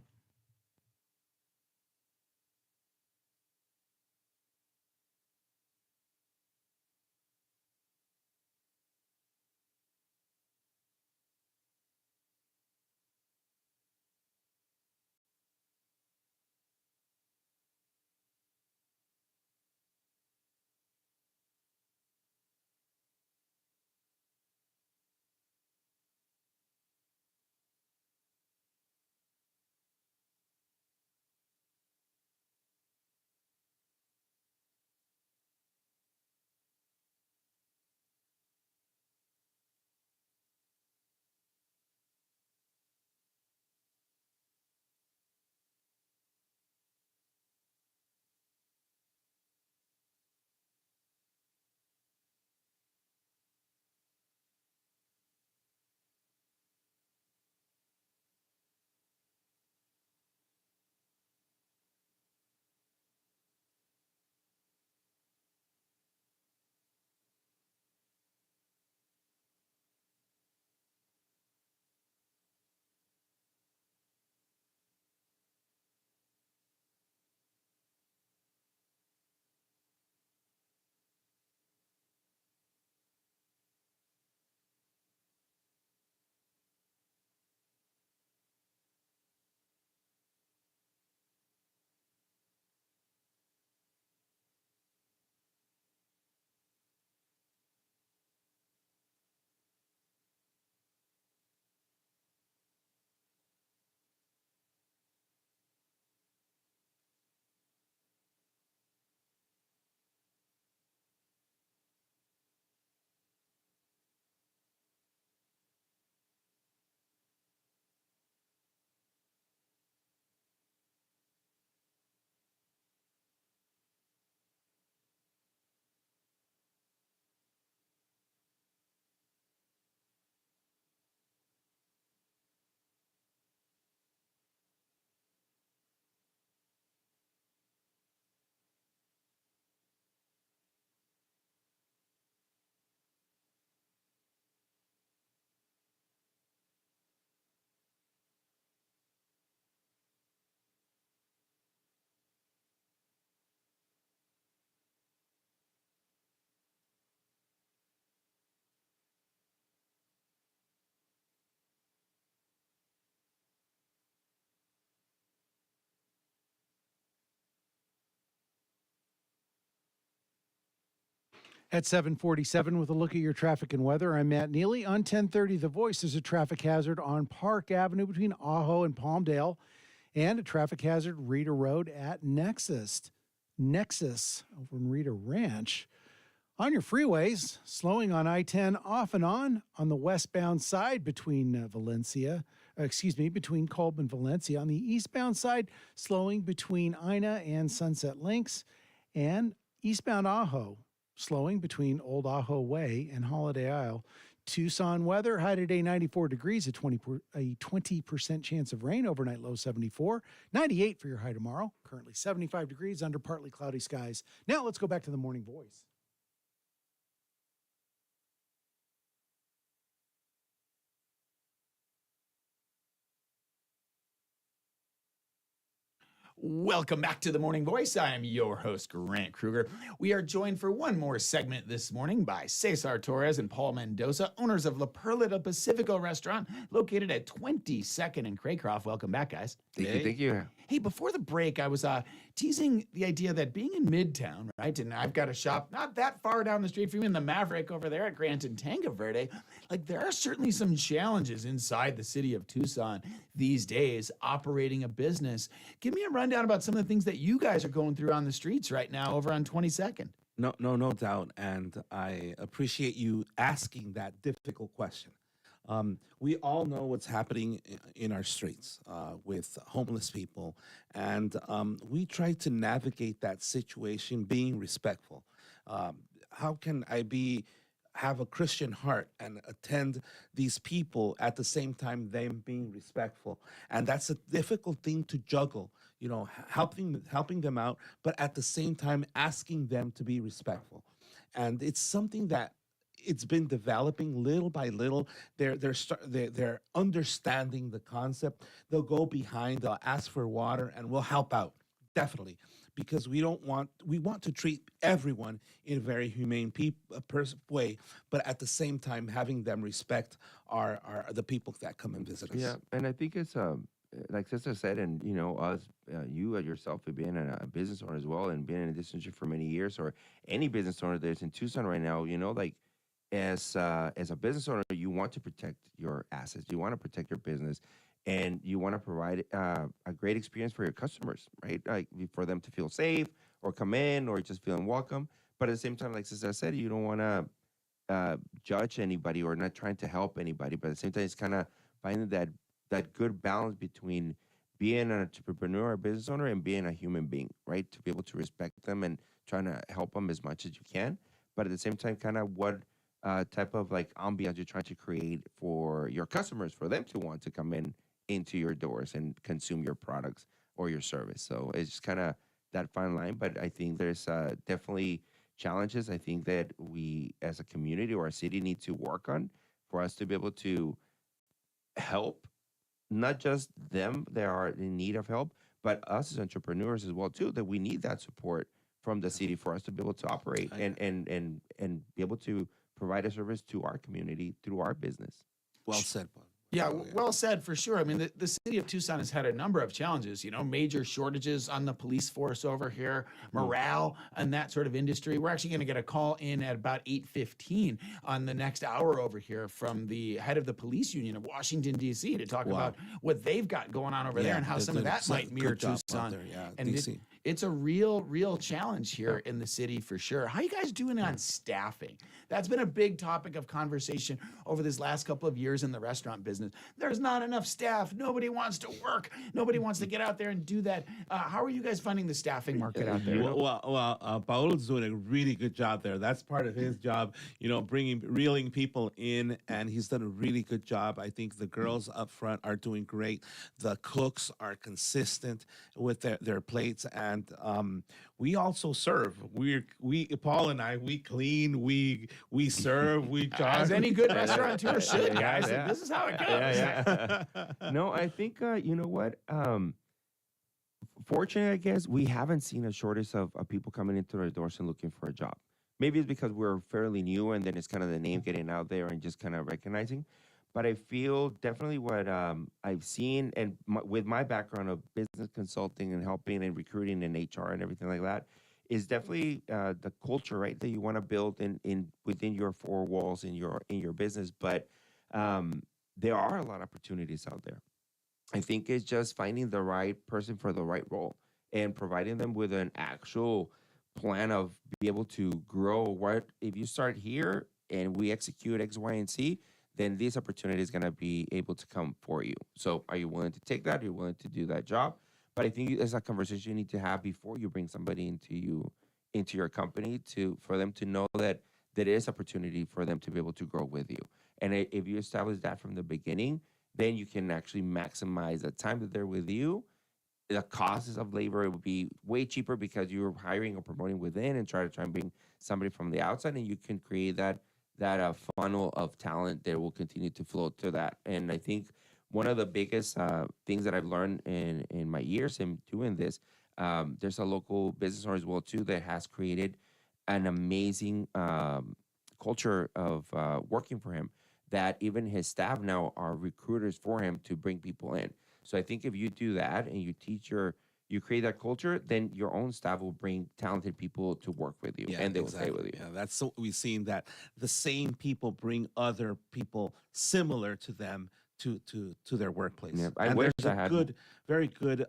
At 7:47 with a look at your traffic and weather, I'm Matt Neely. On 1030 The Voice, there's a traffic hazard on Park Avenue between Ajo and Palmdale, and a traffic hazard Rita Road at Nexus over in Rita Ranch. On your freeways, slowing on I-10 off and on the westbound side between between Kolb and Valencia. On the eastbound side, slowing between Ina and Sunset Links, and eastbound Ajo, slowing between Old Ajo Way and Holiday Isle. Tucson weather, high today 94 degrees, a 20% chance of rain, overnight low 74, 98 for your high tomorrow, currently 75 degrees under partly cloudy skies. Now let's go back to the Morning Voice. Welcome back to The Morning Voice. I am your host, Grant Krueger. We are joined for one more segment this morning by Cesar Torres and Paul Mendoza, owners of La Perla del Pacifico restaurant located at 22nd and Craycroft. Welcome back, guys. Thank you. Hey, before the break, I was teasing the idea that being in Midtown, right, and I've got a shop not that far down the street from you in the Maverick over there at Grant and Tango Verde, like there are certainly some challenges inside the city of Tucson these days operating a business. Give me a rundown about some of the things that you guys are going through on the streets right now over on 22nd. No doubt. And I appreciate you asking that difficult question. We all know what's happening in our streets with homeless people, and we try to navigate that situation being respectful. How can I be have a Christian heart and attend these people at the same time them being respectful? And that's a difficult thing to juggle. You know, helping them out, but at the same time asking them to be respectful. And it's something that it's been developing little by little. They're understanding the concept. They'll go behind. They'll ask for water, and we'll help out definitely because we want to treat everyone in a very humane way, but at the same time having them respect our the people that come and visit us. Yeah, and I think it's like Cesar said, and you know, us, you yourself have been a business owner as well, and been in this industry for many years, or any business owner that's in Tucson right now. You know, like as a business owner, you want to protect your assets, you want to protect your business, and you want to provide a great experience for your customers, right? Like for them to feel safe or come in or just feeling welcome. But at the same time, like Cesar said, you don't want to judge anybody or not trying to help anybody. But at the same time, it's kind of finding that good balance between being an entrepreneur or business owner and being a human being, right? To be able to respect them and trying to help them as much as you can. But at the same time, kind of what type of like ambiance you're trying to create for your customers, for them to want to come in into your doors and consume your products or your service. So it's just kind of that fine line. But I think there's definitely challenges. I think that we as a community or a city need to work on for us to be able to help not just them that are in need of help, but us as entrepreneurs as well too. That we need that support from the city for us to be able to operate and be able to provide a service to our community through our business. Well said, Bob. Yeah, well said for sure. I mean, the city of Tucson has had a number of challenges, you know, major shortages on the police force over here, morale and that sort of industry. We're actually going to get a call in at about 8:15 on the next hour over here from the head of the police union of Washington, D.C. to talk about what they've got going on over there and how some of that might mirror Tucson. And DC. it's a real challenge here in the city for sure. How you guys doing on staffing? That's been a big topic of conversation over this last couple of years in the restaurant business. There's not enough staff. Nobody wants to work. Nobody wants to get out there and do that. How are you guys finding the staffing market out there? Paolo's doing a really good job there. That's part of his job, you know, reeling people in, and he's done a really good job. I think the girls up front are doing great. The cooks are consistent with their plates, and we also serve. Paul and I, we clean, we serve, we charge. As any good restaurateur should, guys. This is how it goes. No, I think you know what. Fortunately, I guess we haven't seen a shortage of people coming into our doors and looking for a job. Maybe it's because we're fairly new, and then it's kind of the name getting out there and just kind of recognizing. But I feel definitely what I've seen, and with my background of business consulting and helping and recruiting and HR and everything like that, is definitely the culture, right, that you want to build in within your four walls in your business. But there are a lot of opportunities out there. I think it's just finding the right person for the right role and providing them with an actual plan of be able to grow. What if you start here and we execute X, Y, and Z, then this opportunity is going to be able to come for you. So are you willing to take that? Are you willing to do that job? But I think it's a conversation you need to have before you bring somebody into your company for them to know that there is opportunity for them to be able to grow with you. And if you establish that from the beginning, then you can actually maximize the time that they're with you. The costs of labor will be way cheaper because you're hiring or promoting within and try and bring somebody from the outside, and you can create that funnel of talent that will continue to flow to that. And I think one of the biggest things that I've learned in my years in doing this, there's a local business owner as well too that has created an amazing culture of working for him, that even his staff now are recruiters for him to bring people in. So I think if you do that and you create that culture, then your own staff will bring talented people to work with you, and they will stay with you. Yeah, that's what we've seen, that the same people bring other people similar to them to their workplace. Yeah, I wish I had very good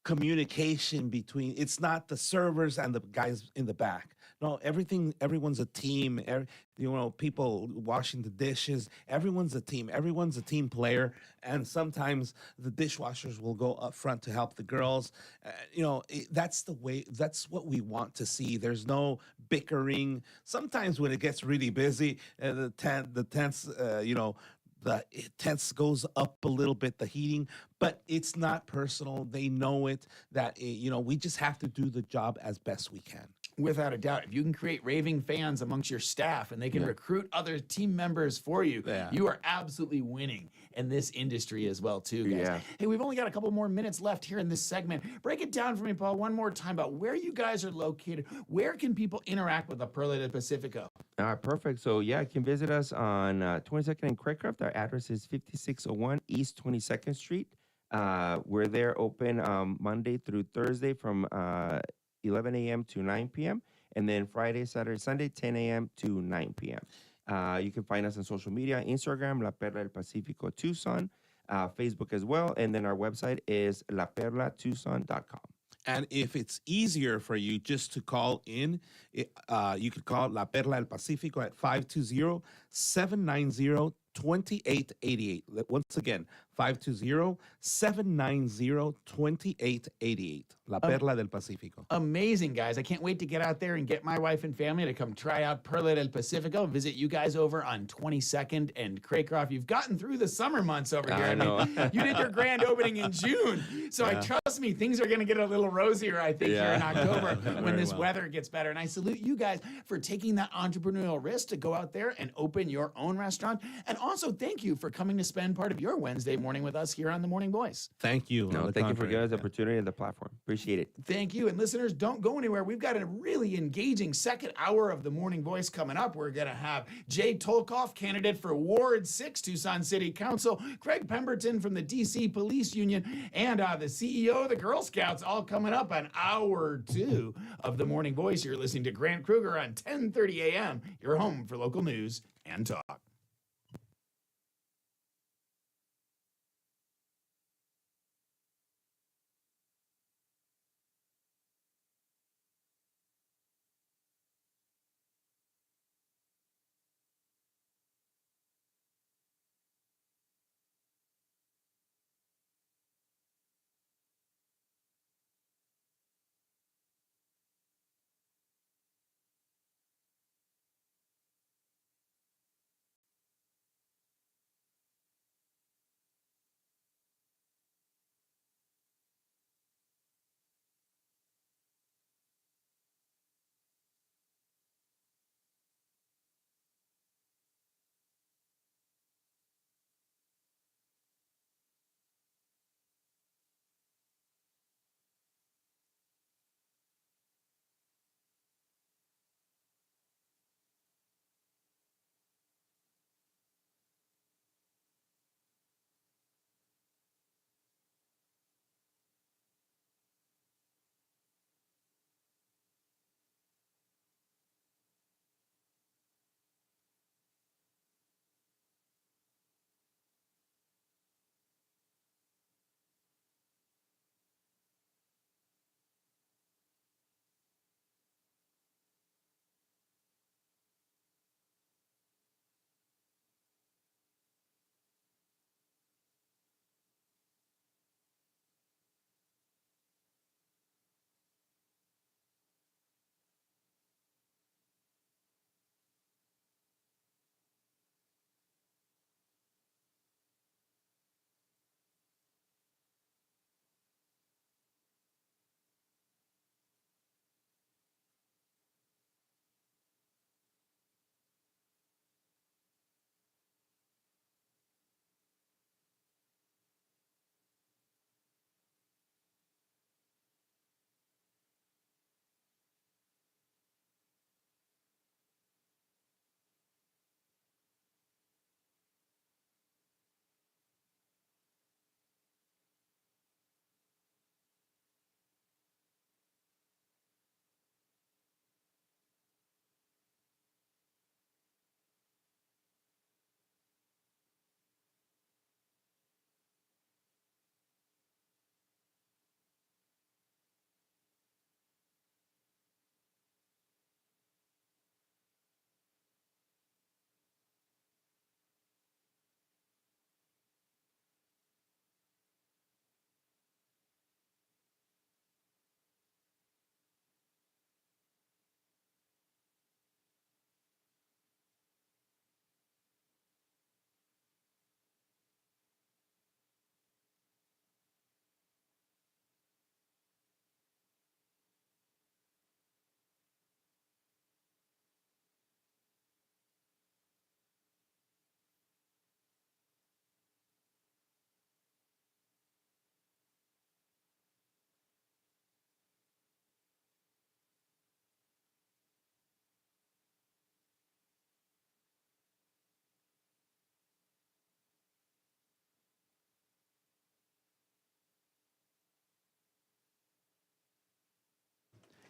communication between. It's not the servers and the guys in the back. No, everyone's a team. People washing the dishes, everyone's a team. Everyone's a team player. And sometimes the dishwashers will go up front to help the girls. That's the way. That's what we want to see. There's no bickering. Sometimes when it gets really busy, the tense goes up a little bit, the heating, but it's not personal. They know it, that we just have to do the job as best we can. Without a doubt, if you can create raving fans amongst your staff and they can recruit other team members for you, you are absolutely winning in this industry as well, too, guys. Yeah. Hey, we've only got a couple more minutes left here in this segment. Break it down for me, Paul, one more time about where you guys are located. Where can people interact with the Perla del Pacifico? All right, perfect. So, yeah, you can visit us on 22nd and Craycraft. Our address is 5601 East 22nd Street. We're there open Monday through Thursday from 11 a.m. to 9 p.m. And then Friday, Saturday, Sunday, 10 a.m. to 9 p.m. You can find us on social media, Instagram, La Perla del Pacifico Tucson, Facebook as well. And then our website is laperlatucson.com. And if it's easier for you just to call in, you could call La Perla del Pacifico at 520-790-2888. Once again, 520-790-2888. La Perla del Pacifico. Amazing, guys. I can't wait to get out there and get my wife and family to come try out Perla del Pacifico. Visit you guys over on 22nd and Craycroft. You've gotten through the summer months over here. I know. You did your grand opening in June. So I trust me, things are going to get a little rosier, I think, here in October when this weather gets better. And I salute you guys for taking that entrepreneurial risk to go out there and open your own restaurant. And also, thank you for coming to spend part of your Wednesday morning with us here on The Morning Voice. Thank you. No, thank you for giving us the opportunity and the platform. Appreciate it. Thank you. And listeners, don't go anywhere. We've got a really engaging second hour of The Morning Voice coming up. We're going to have Jay Tolkoff, candidate for Ward 6, Tucson City Council, Gregg Pemberton from the D.C. Police Union, and the CEO of the Girl Scouts, all coming up on hour 2 of The Morning Voice. You're listening to Grant Krueger on 10:30 a.m., your home for local news and talk.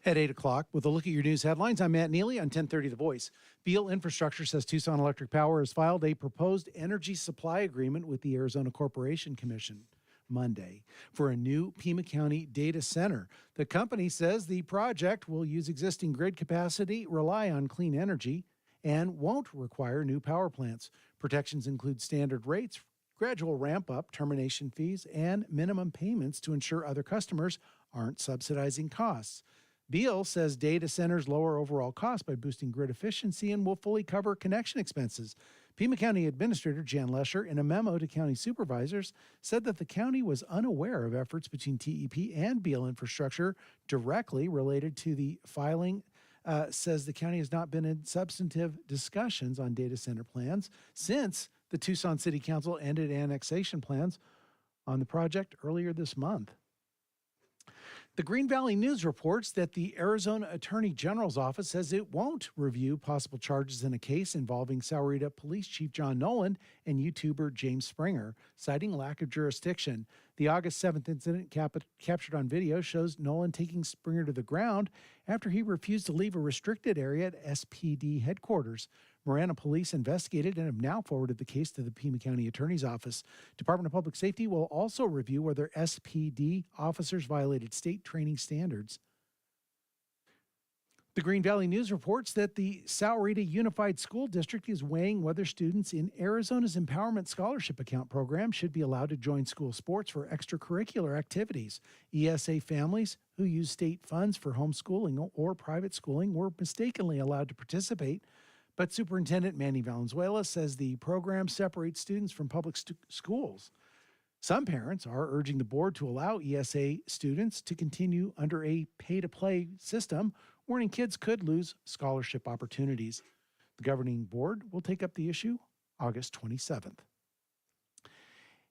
At 8 o'clock, with a look at your news headlines, I'm Matt Neely on 1030 The Voice. Beal Infrastructure says Tucson Electric Power has filed a proposed energy supply agreement with the Arizona Corporation Commission Monday for a new Pima County data center. The company says the project will use existing grid capacity, rely on clean energy, and won't require new power plants. Protections include standard rates, gradual ramp-up, termination fees, and minimum payments to ensure other customers aren't subsidizing costs. Beal says data centers lower overall costs by boosting grid efficiency and will fully cover connection expenses. Pima County Administrator Jan Lesher, in a memo to county supervisors, said that the county was unaware of efforts between TEP and Beal Infrastructure directly related to the filing. Says the county has not been in substantive discussions on data center plans since the Tucson City Council ended annexation plans on the project earlier this month. The Green Valley News reports that the Arizona Attorney General's office says it won't review possible charges in a case involving Sahuarita Police Chief John Nolan and YouTuber James Springer, citing lack of jurisdiction. The August 7th incident captured on video shows Nolan taking Springer to the ground after he refused to leave a restricted area at SPD headquarters. Marana police investigated and have now forwarded the case to the Pima County Attorney's Office. Department of Public Safety will also review whether SPD officers violated state training standards. The Green Valley News reports that the Sahuarita Unified School District is weighing whether students in Arizona's Empowerment Scholarship Account program should be allowed to join school sports for extracurricular activities. ESA families who use state funds for homeschooling or private schooling were mistakenly allowed to participate. But Superintendent Manny Valenzuela says the program separates students from public schools. Some parents are urging the board to allow ESA students to continue under a pay-to-play system, warning kids could lose scholarship opportunities. The governing board will take up the issue August 27th.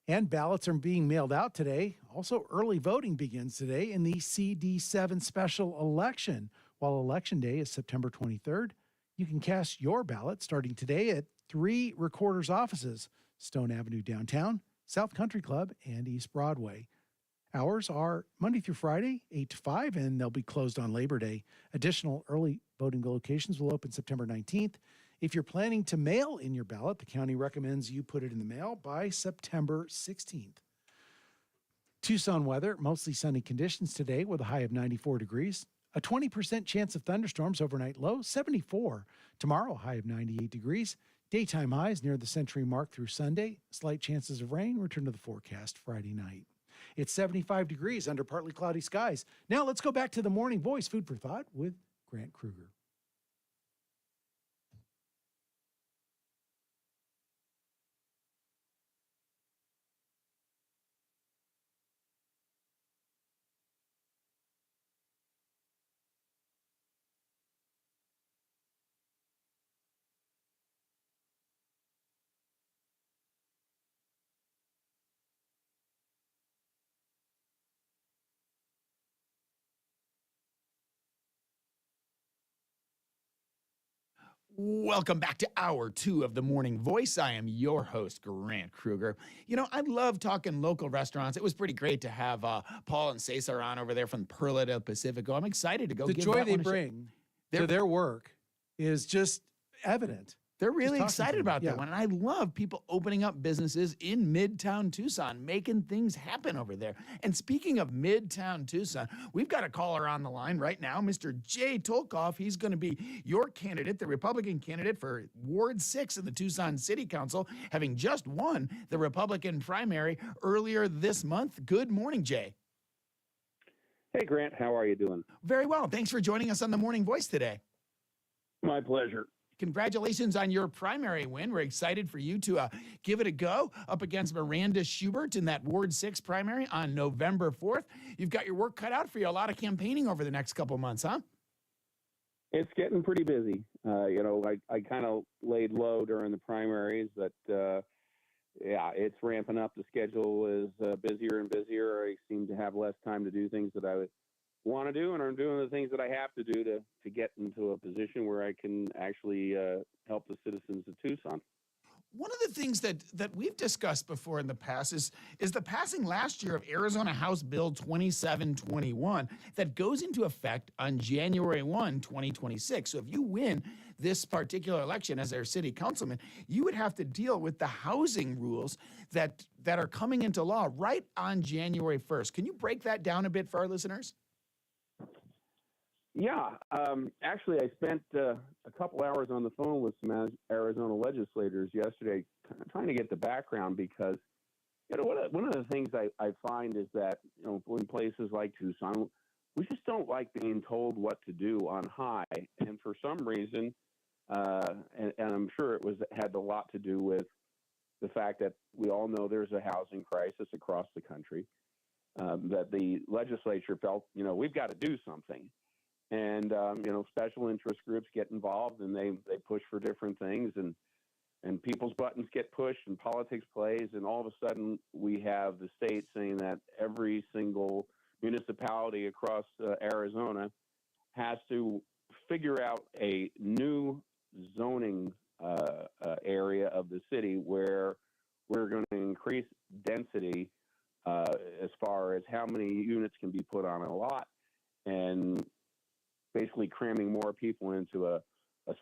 And ballots are being mailed out today. Also, early voting begins today in the CD7 special election. While Election Day is September 23rd, you can cast your ballot starting today at 3 recorders' offices: Stone Avenue downtown, South Country Club, and East Broadway. Hours are Monday through Friday, 8 to 5, and they'll be closed on Labor Day. Additional early voting locations will open September 19th. If you're planning to mail in your ballot, the county recommends you put it in the mail by September 16th. Tucson weather, mostly sunny conditions today with a high of 94 degrees. A 20% chance of thunderstorms overnight, low 74. Tomorrow, high of 98 degrees. Daytime highs near the century mark through Sunday. Slight chances of rain return to the forecast Friday night. It's 75 degrees under partly cloudy skies. Now let's go back to the Morning Voice Food for Thought with Grant Krueger. Welcome back to Hour 2 of the Morning Voice. I am your host, Grant Krueger. You know, I love talking local restaurants. It was pretty great to have Paul and Cesar on over there from Perla del Pacifico. I'm excited to go The give joy that they one a shot. bring to their work is just evident. They're really talking to excited them, about yeah. that one. And I love people opening up businesses in Midtown Tucson, making things happen over there. And speaking of Midtown Tucson, we've got a caller on the line right now, Mr. Jay Tolkoff. He's going to be your candidate, the Republican candidate for Ward 6 in the Tucson City Council, having just won the Republican primary earlier this month. Good morning, Jay. Hey, Grant, how are you doing? Very well. Thanks for joining us on the Morning Voice today. My pleasure. Congratulations on your primary win. We're excited for you to give it a go up against Miranda Schubert in that Ward 6 primary on November 4th. You've got your work cut out for you. A lot of campaigning over the next couple months, huh? It's getting pretty busy. I kind of laid low during the primaries, but yeah, it's ramping up. The schedule is busier and busier. I seem to have less time to do things that I would want to do, and I'm doing the things that I have to do to get into a position where I can actually help the citizens of Tucson. One of the things that we've discussed before in the past is the passing last year of Arizona House Bill 2721 that goes into effect on January 1, 2026. So if you win this particular election as our city councilman, you would have to deal with the housing rules that are coming into law right on January 1st. Can you break that down a bit for our listeners? Yeah, actually, I spent a couple hours on the phone with some Arizona legislators yesterday, trying to get the background because, one of the things I find is that, in places like Tucson, we just don't like being told what to do on high, and for some reason, and I'm sure it had a lot to do with the fact that we all know there's a housing crisis across the country, that the legislature felt, we've got to do something. And, special interest groups get involved and they push for different things and people's buttons get pushed and politics plays. And all of a sudden we have the state saying that every single municipality across Arizona has to figure out a new zoning area of the city where we're going to increase density as far as how many units can be put on a lot, and basically cramming more people into a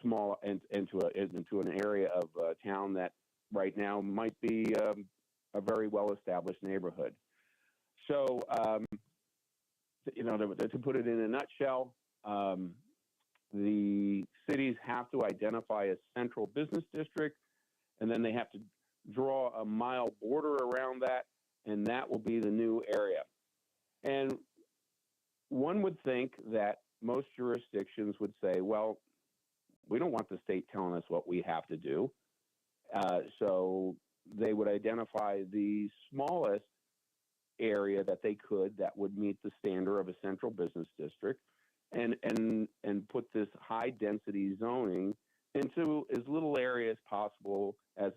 small into an area of town that right now might be a very well established neighborhood. So, to put it in a nutshell, the cities have to identify a central business district, and then they have to draw a mile border around that, and that will be the new area. And one would think that most jurisdictions would say, well, we don't want the state telling us what we have to do. So they would identify the smallest area that they could that would meet the standard of a central business district and put this high density zoning into as little area as possible as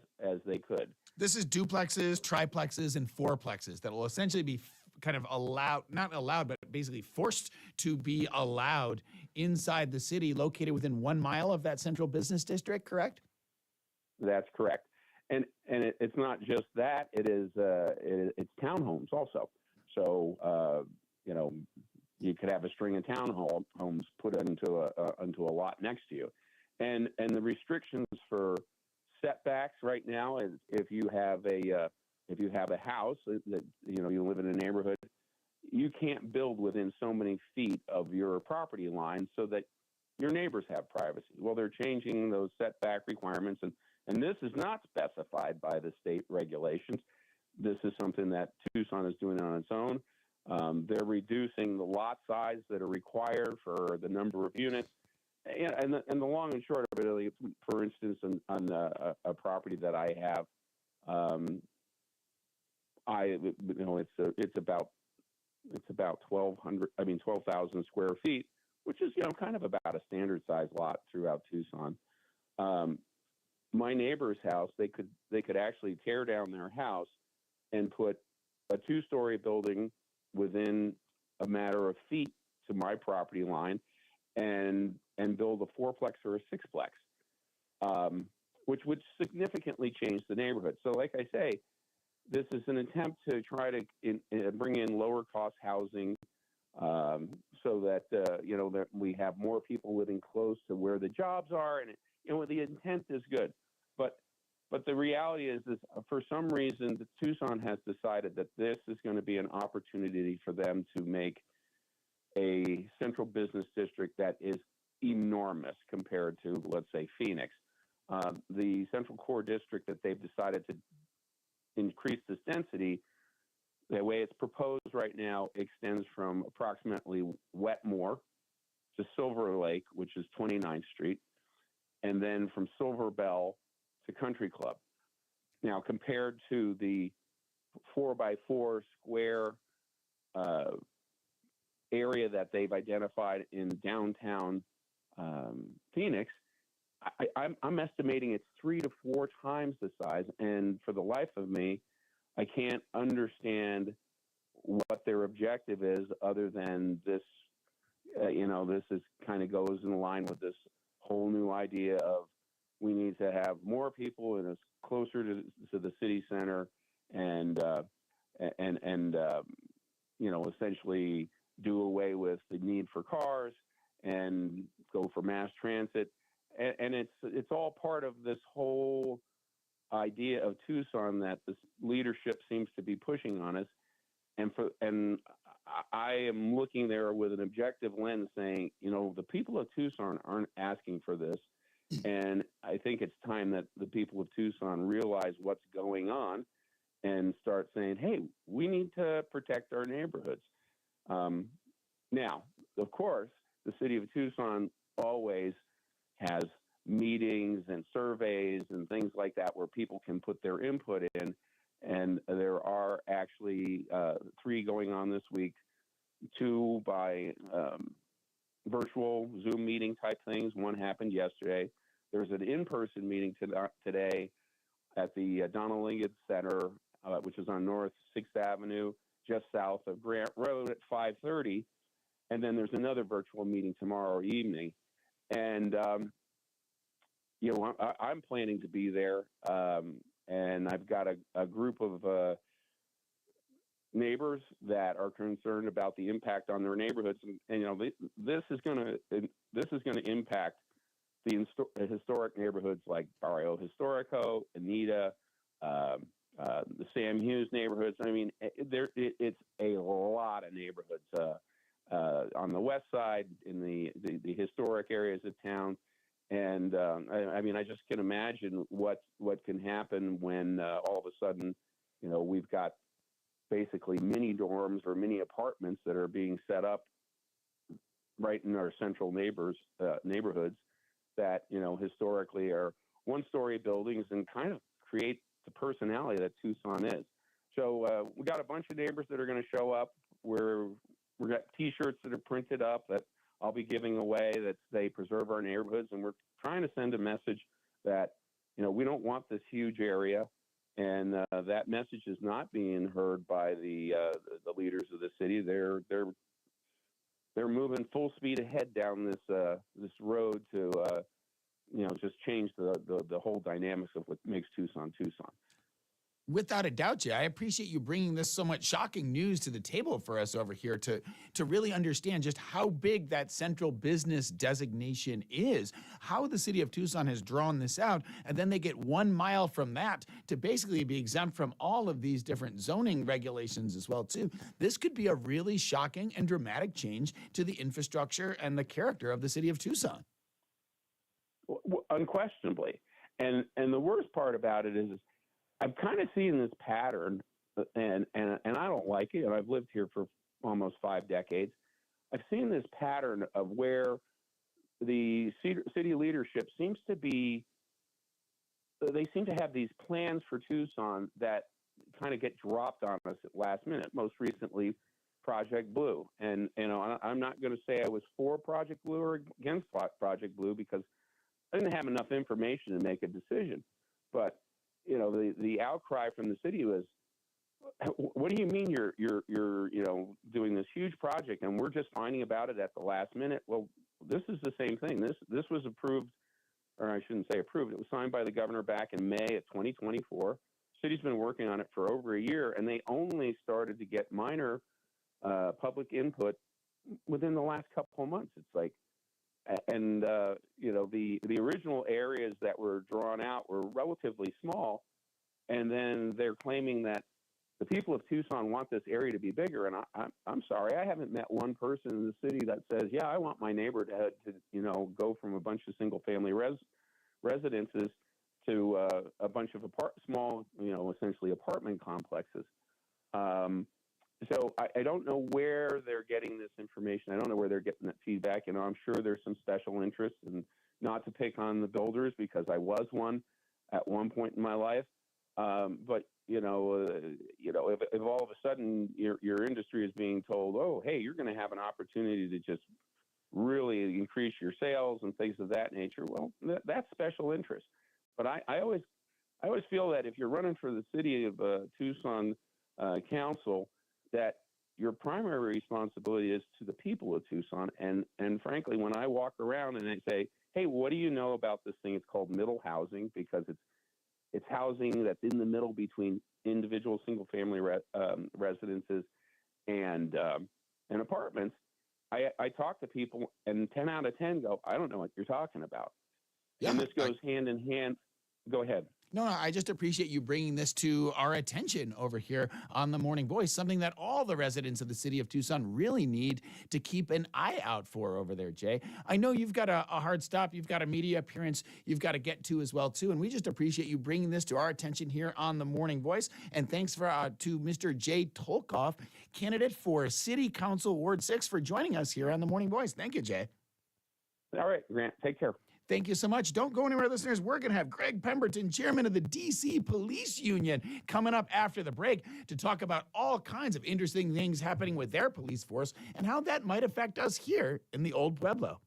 they could. This is duplexes, triplexes, and fourplexes that will essentially be kind of not allowed, but basically forced to be allowed inside the city, located within 1 mile of that central business district, correct? That's correct. And it's not just that, it's townhomes also. So, you could have a string of townhomes put into a lot next to you. And the restrictions for setbacks right now is if you have a house that you live in a neighborhood, you can't build within so many feet of your property line so that your neighbors have privacy. Well, they're changing those setback requirements, and this is not specified by the state regulations. This is something that Tucson is doing on its own. They're reducing the lot size that are required for the number of units. And the long and short of it, for instance, on a property that I have, it's about 12,000 square feet, which is kind of about a standard size lot throughout Tucson. My neighbor's house, they could actually tear down their house and put a 2-story building within a matter of feet to my property line, and build a 4-plex or a 6-plex, which would significantly change the neighborhood. So, like I say, this is an attempt to try to bring in lower cost housing, so that that we have more people living close to where the jobs are, and the intent is good, but the reality is for some reason the Tucson has decided that this is going to be an opportunity for them to make a central business district that is enormous compared to, let's say, Phoenix. The central core district that they've decided to increase this density, the way it's proposed right now, extends from approximately Wetmore to Silver Lake, which is 29th Street, and then from Silver Bell to Country Club. Now, compared to the 4x4 square area that they've identified in downtown Phoenix, I'm estimating it's 3 to 4 times the size. And for the life of me, I can't understand what their objective is other than this. This is kind of goes in line with this whole new idea of We need to have more people and it's closer to the city center, and essentially do away with the need for cars and go for mass transit. And it's all part of this whole idea of Tucson that this leadership seems to be pushing on us. And I am looking there with an objective lens saying, the people of Tucson aren't asking for this. And I think it's time that the people of Tucson realize what's going on and start saying, hey, we need to protect our neighborhoods. Now, of course, the city of Tucson always has meetings and surveys and things like that where people can put their input in. And there are actually 3 going on this week, 2 by virtual Zoom meeting type things. One happened yesterday. There's an in-person meeting today at the Donald Lincoln Center, which is on North 6th Avenue, just south of Grant Road at 5:30. And then there's another virtual meeting tomorrow evening. And, I'm planning to be there. And I've got a group of neighbors that are concerned about the impact on their neighborhoods, and this is going to impact the historic neighborhoods like Barrio Historico, Anita, the Sam Hughes neighborhoods. I mean, it's a lot of neighborhoods on the west side in the historic areas of town. And I just can imagine what can happen when all of a sudden, we've got basically mini dorms or mini apartments that are being set up right in our central neighborhoods that, historically are one-story buildings and kind of create the personality that Tucson is. So we got a bunch of neighbors that are going to show up. We got T-shirts that are printed up that I'll be giving away that say preserve our neighborhoods, and we're trying to send a message that we don't want this huge area, and that message is not being heard by the leaders of the city. They're moving full speed ahead down this road to just change the whole dynamics of what makes Tucson Tucson. Without a doubt, Jay, I appreciate you bringing this so much shocking news to the table for us over here to really understand just how big that central business designation is, how the city of Tucson has drawn this out, and then they get 1 mile from that to basically be exempt from all of these different zoning regulations as well, too. This could be a really shocking and dramatic change to the infrastructure and the character of the city of Tucson. Unquestionably. And the worst part about it is I'm kind of seeing this pattern, and I don't like it. And I've lived here for almost 5 decades. I've seen this pattern of where the city leadership seems to have these plans for Tucson that kind of get dropped on us at last minute. Most recently, Project Blue. And I'm not going to say I was for Project Blue or against Project Blue because I didn't have enough information to make a decision. But the outcry from the city was, what do you mean you're doing this huge project and we're just finding about it at the last minute? Well, this is the same thing. This was approved, or I shouldn't say approved. It was signed by the governor back in May of 2024. City's been working on it for over a year, and they only started to get minor public input within the last couple of months. It's like, and the original areas that were drawn out were relatively small, and then they're claiming that the people of Tucson want this area to be bigger. And I'm sorry, I haven't met one person in the city that says, yeah, I want my neighborhood to go from a bunch of single family residences to a bunch of small essentially apartment complexes. So I don't know where they're getting this information. I don't know where they're getting that feedback. I'm sure there's some special interest, and not to pick on the builders because I was one at one point in my life. But if all of a sudden your industry is being told, oh, hey, you're going to have an opportunity to just really increase your sales and things of that nature, well, that's special interest. But I always feel that if you're running for the city of Tucson council, that your primary responsibility is to the people of Tucson. And frankly, when I walk around and I say, hey, what do you know about this thing? It's called middle housing because it's housing that's in the middle between individual single family residences and apartments. I talk to people, and 10 out of 10 go, I don't know what you're talking about. Yeah, and this goes hand in hand. Go ahead. No, I just appreciate you bringing this to our attention over here on the Morning Voice, something that all the residents of the city of Tucson really need to keep an eye out for over there, Jay. I know you've got a hard stop. You've got a media appearance you've got to get to as well, too. And we just appreciate you bringing this to our attention here on the Morning Voice. And thanks to Mr. Jay Tolkoff, candidate for City Council Ward 6, for joining us here on the Morning Voice. Thank you, Jay. All right, Grant, take care. Thank you so much. Don't go anywhere, listeners. We're going to have Gregg Pemberton, chairman of the D.C. Police Union, coming up after the break to talk about all kinds of interesting things happening with their police force and how that might affect us here in the Old Pueblo.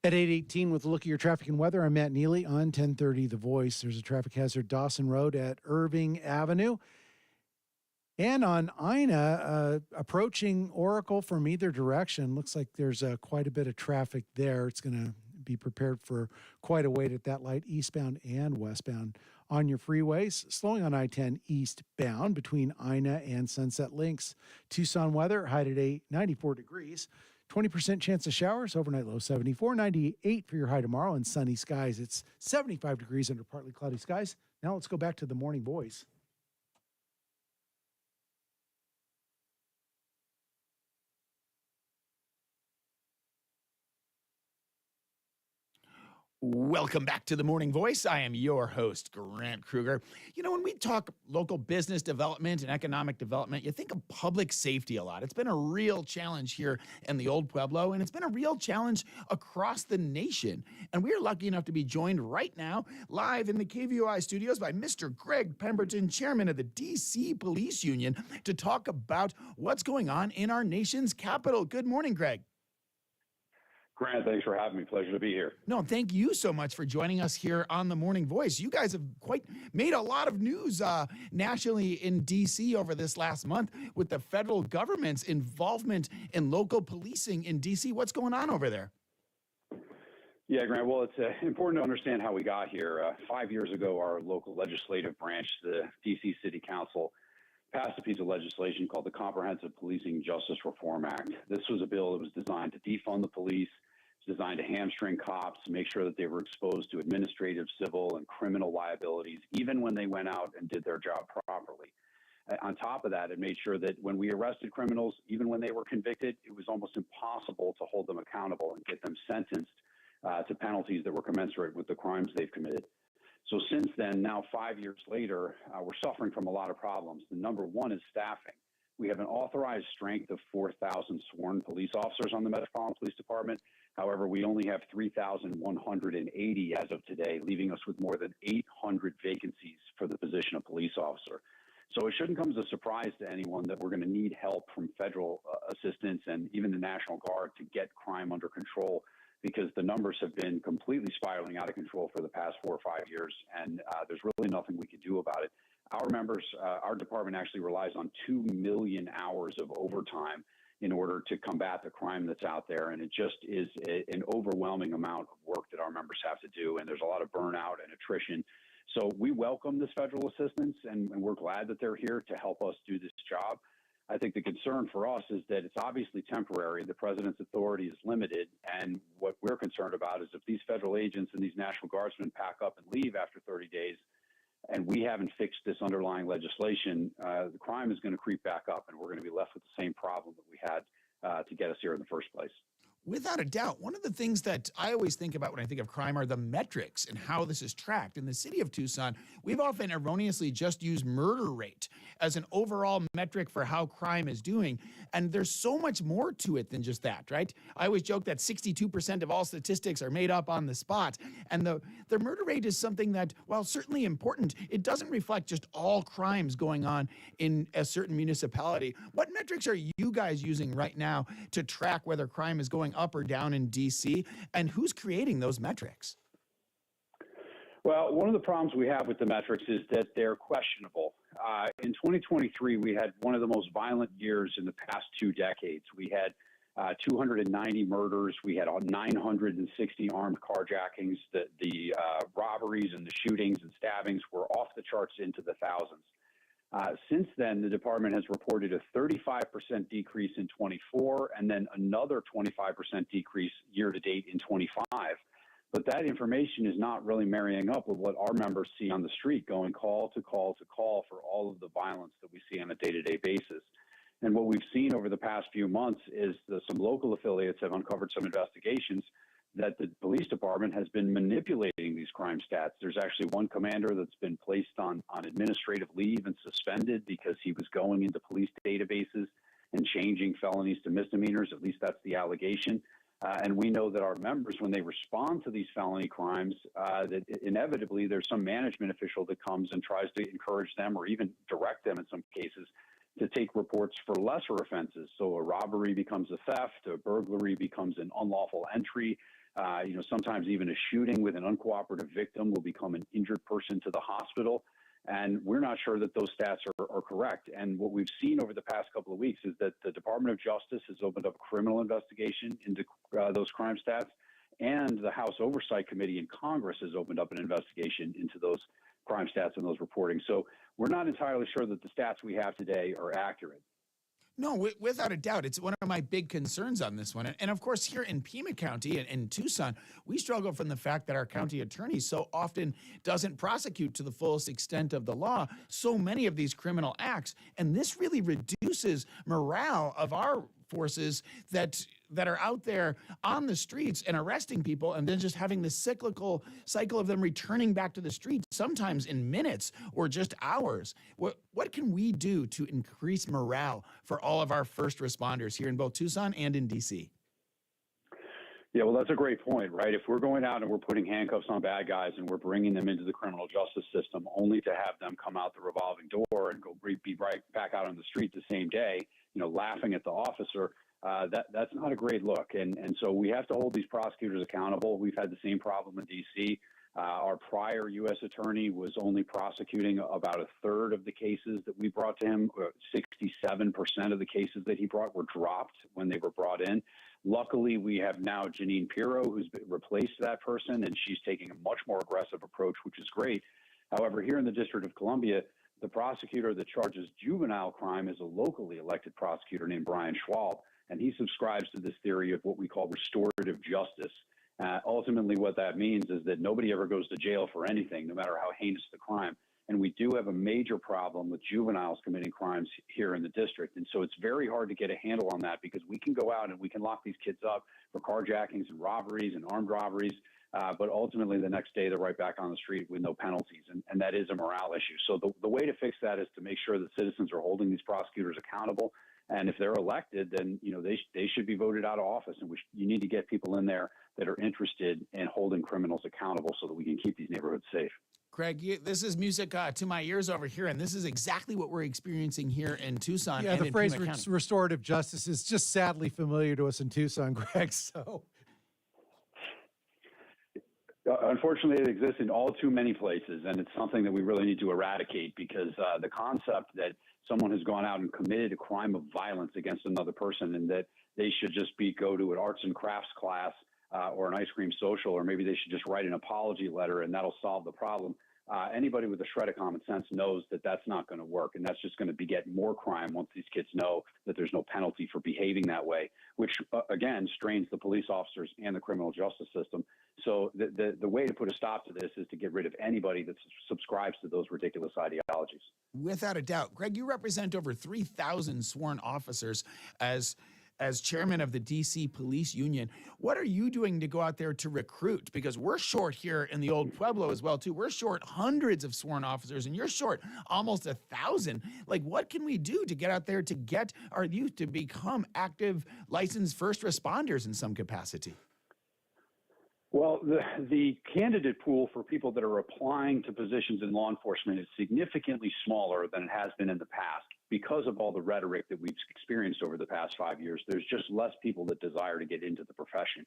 At 8:18 with a look at your traffic and weather, I'm Matt Neely on 1030 The Voice. There's a traffic hazard Dawson Road at Irving Avenue. And on Ina, approaching Oracle from either direction. Looks like there's quite a bit of traffic there. It's going to be prepared for quite a wait at that light, eastbound and westbound on your freeways. Slowing on I-10 eastbound between Ina and Sunset Links. Tucson weather, high today, 94 degrees. 20% chance of showers, overnight low 74, 98 for your high tomorrow, and sunny skies. It's 75 degrees under partly cloudy skies. Now let's go back to the Morning Voice. Welcome back to the Morning Voice. I am your host, Grant Krueger. You know, when we talk local business development and economic development, you think of public safety a lot. It's been a real challenge here in the Old Pueblo, and it's been a real challenge across the nation. And we are lucky enough to be joined right now, live in the KVOI studios, by Mr. Gregg Pemberton, chairman of the D.C. Police Union, to talk about what's going on in our nation's capital. Good morning, Gregg. Grant, thanks for having me. Pleasure to be here. No, thank you so much for joining us here on the Morning Voice. You guys have quite made a lot of news nationally in D.C. over this last month with the federal government's involvement in local policing in D.C. What's going on over there? Yeah, Grant. Well, it's important to understand how we got here. 5 years ago, our local legislative branch, the D.C. City Council, passed a piece of legislation called the Comprehensive Policing Justice Reform Act. This was a bill that was designed to defund the police. It's designed to hamstring cops, make sure that they were exposed to administrative, civil, and criminal liabilities, even when they went out and did their job properly. On top of that, it made sure that when we arrested criminals, even when they were convicted, it was almost impossible to hold them accountable and get them sentenced to penalties that were commensurate with the crimes they've committed. So since then, now 5 years later, we're suffering from a lot of problems. The number one is staffing. We have an authorized strength of 4,000 sworn police officers on the Metropolitan Police Department. However, we only have 3,180 as of today, leaving us with more than 800 vacancies for the position of police officer. So it shouldn't come as a surprise to anyone that we're going to need help from federal assistance and even the National Guard to get crime under control, because the numbers have been completely spiraling out of control for the past 4 or 5 years, and there's really nothing we can do about it. Our members, our department actually relies on 2 million hours of overtime in order to combat the crime that's out there, and it just is an overwhelming amount of work that our members have to do, and there's a lot of burnout and attrition. So we welcome this federal assistance, and we're glad that they're here to help us do this job. I think the concern for us is that it's obviously temporary. The president's authority is limited. And what we're concerned about is if these federal agents and these National Guardsmen pack up and leave after 30 days, and we haven't fixed this underlying legislation, the crime is going to creep back up, and we're going to be left with the same problem that we had to get us here in the first place. Without a doubt, one of the things that I always think about when I think of crime are the metrics and how this is tracked. In the city of Tucson, we've often erroneously just used murder rate as an overall metric for how crime is doing. And there's so much more to it than just that, right? I always joke that 62% of all statistics are made up on the spot. And the murder rate is something that, while certainly important, it doesn't reflect just all crimes going on in a certain municipality. What metrics are you guys using right now to track whether crime is going up or down in DC, and who's creating those metrics? Well, one of the problems we have with the metrics is that they're questionable. In 2023, we had one of the most violent years in the past 2 decades. We had 290 murders. We had 960 armed carjackings. The robberies and the shootings and stabbings were off the charts into the thousands. Since then, the department has reported a 35% decrease in 24 and then another 25% decrease year to date in 25. But that information is not really marrying up with what our members see on the street, going call to call to call for all of the violence that we see on a day-to-day basis. And what we've seen over the past few months is that some local affiliates have uncovered some investigations that the police department has been manipulating these crime stats. There's actually one commander that's been placed on administrative leave and suspended because he was going into police databases and changing felonies to misdemeanors. At least that's the allegation. And we know that our members, when they respond to these felony crimes, that inevitably there's some management official that comes and tries to encourage them or even direct them in some cases to take reports for lesser offenses. So a robbery becomes a theft, a burglary becomes an unlawful entry. Sometimes even a shooting with an uncooperative victim will become an injured person to the hospital. And we're not sure that those stats are correct. And what we've seen over the past couple of weeks is that the Department of Justice has opened up a criminal investigation into those crime stats. And the House Oversight Committee in Congress has opened up an investigation into those crime stats and those reporting. So we're not entirely sure that the stats we have today are accurate. No, without a doubt. It's one of my big concerns on this one. And of course, here in Pima County and in Tucson, we struggle from the fact that our county attorney so often doesn't prosecute to the fullest extent of the law so many of these criminal acts. And this really reduces morale of our forces that are out there on the streets and arresting people, and then just having this cyclical cycle of them returning back to the streets, sometimes in minutes or just hours. What can we do to increase morale for all of our first responders here in both Tucson and in DC? Yeah, well, that's a great point, right? If we're going out and we're putting handcuffs on bad guys and we're bringing them into the criminal justice system only to have them come out the revolving door and be right back out on the street the same day, laughing at the officer, That's not a great look. And so we have to hold these prosecutors accountable. We've had the same problem in D.C. Our prior U.S. attorney was only prosecuting about a third of the cases that we brought to him. 67% of the cases that he brought were dropped when they were brought in. Luckily, we have now Janine Pirro, who's replaced that person, and she's taking a much more aggressive approach, which is great. However, here in the District of Columbia, the prosecutor that charges juvenile crime is a locally elected prosecutor named Brian Schwab, and he subscribes to this theory of what we call restorative justice. Ultimately, what that means is that nobody ever goes to jail for anything, no matter how heinous the crime. And we do have a major problem with juveniles committing crimes here in the district. And so it's very hard to get a handle on that, because we can go out and we can lock these kids up for carjackings and robberies and armed robberies. But ultimately, the next day, they're right back on the street with no penalties. And that is a morale issue. So the way to fix that is to make sure that citizens are holding these prosecutors accountable. And if they're elected, then they should be voted out of office. And you need to get people in there that are interested in holding criminals accountable so that we can keep these neighborhoods safe. Greg, this is music to my ears over here, and this is exactly what we're experiencing here in Tucson. Yeah, and the in phrase Pima County. restorative justice is just sadly familiar to us in Tucson, Greg. So, unfortunately, it exists in all too many places, and it's something that we really need to eradicate, because the concept that someone has gone out and committed a crime of violence against another person and that they should just go to an arts and crafts class or an ice cream social, or maybe they should just write an apology letter and that'll solve the problem. Anybody with a shred of common sense knows that that's not going to work, and that's just going to beget more crime once these kids know that there's no penalty for behaving that way, which again strains the police officers and the criminal justice system. So the way to put a stop to this is to get rid of anybody that subscribes to those ridiculous ideologies. Without a doubt. Greg, you represent over 3,000 sworn officers as chairman of the DC Police Union. What are you doing to go out there to recruit? Because we're short here in the old Pueblo as well, too. We're short hundreds of sworn officers, and you're short almost 1,000. Like, what can we do to get out there to get our youth to become active, licensed first responders in some capacity? Well, the candidate pool for people that are applying to positions in law enforcement is significantly smaller than it has been in the past because of all the rhetoric that we've experienced over the past 5 years. There's just less people that desire to get into the profession.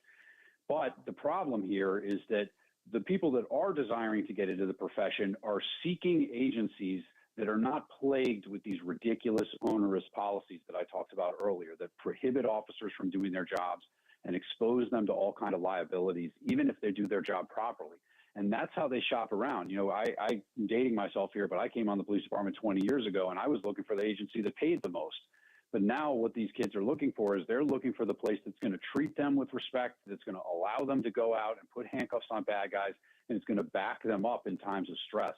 But the problem here is that the people that are desiring to get into the profession are seeking agencies that are not plagued with these ridiculous, onerous policies that I talked about earlier that prohibit officers from doing their jobs and expose them to all kinds of liabilities, even if they do their job properly. And that's how they shop around. I'm dating myself here, but I came on the police department 20 years ago, and I was looking for the agency that paid the most. But now what these kids are looking for is they're looking for the place that's going to treat them with respect, that's going to allow them to go out and put handcuffs on bad guys, and it's going to back them up in times of stress.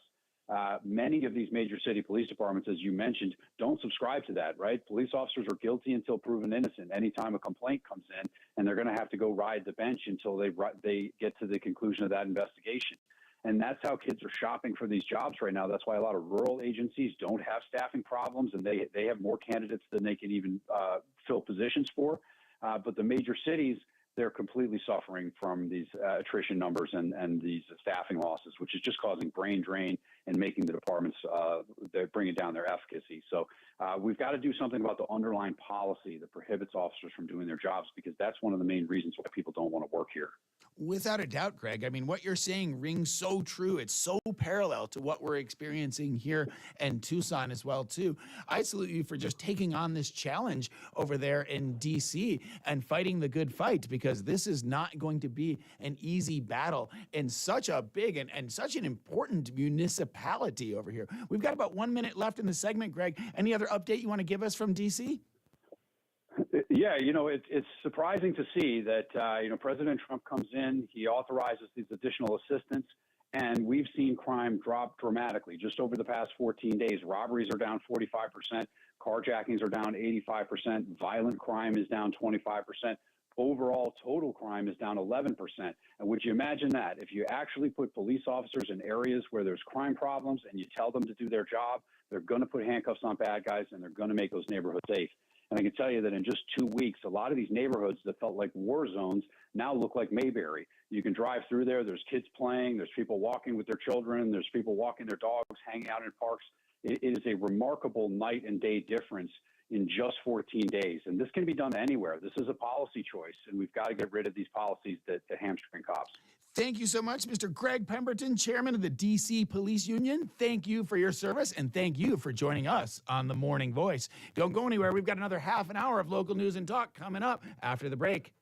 Many of these major city police departments, as you mentioned, don't subscribe to that, right? Police officers are guilty until proven innocent. Anytime a complaint comes in, and they're going to have to go ride the bench until they get to the conclusion of that investigation. And that's how kids are shopping for these jobs right now. That's why a lot of rural agencies don't have staffing problems, and they have more candidates than they can even fill positions for. But the major cities, they're completely suffering from these attrition numbers and these staffing losses, which is just causing brain drain and making the departments, they're bringing down their efficacy. So we've got to do something about the underlying policy that prohibits officers from doing their jobs, because that's one of the main reasons why people don't want to work here. Without a doubt, Greg. I mean, what you're saying rings so true. It's so parallel to what we're experiencing here in Tucson as well, too. I salute you for just taking on this challenge over there in D.C. and fighting the good fight, because this is not going to be an easy battle in such a big and such an important municipality over here. We've got about 1 minute left in the segment, Greg. Any other update you want to give us from D.C.? Yeah, it's surprising to see that, President Trump comes in, he authorizes these additional assistance, and we've seen crime drop dramatically. Just over the past 14 days, robberies are down 45%, carjackings are down 85%, violent crime is down 25%. Overall, total crime is down 11%. And would you imagine that? If you actually put police officers in areas where there's crime problems and you tell them to do their job, they're going to put handcuffs on bad guys and they're going to make those neighborhoods safe. And I can tell you that in just 2 weeks, a lot of these neighborhoods that felt like war zones now look like Mayberry. You can drive through there. There's kids playing. There's people walking with their children. There's people walking their dogs, hanging out in parks. It is a remarkable night and day difference in just 14 days. And this can be done anywhere. This is a policy choice, and we've got to get rid of these policies that hamstring cops. Thank you so much, Mr. Gregg Pemberton, chairman of the D.C. Police Union. Thank you for your service, and thank you for joining us on The Morning Voice. Don't go anywhere. We've got another half an hour of local news and talk coming up after the break.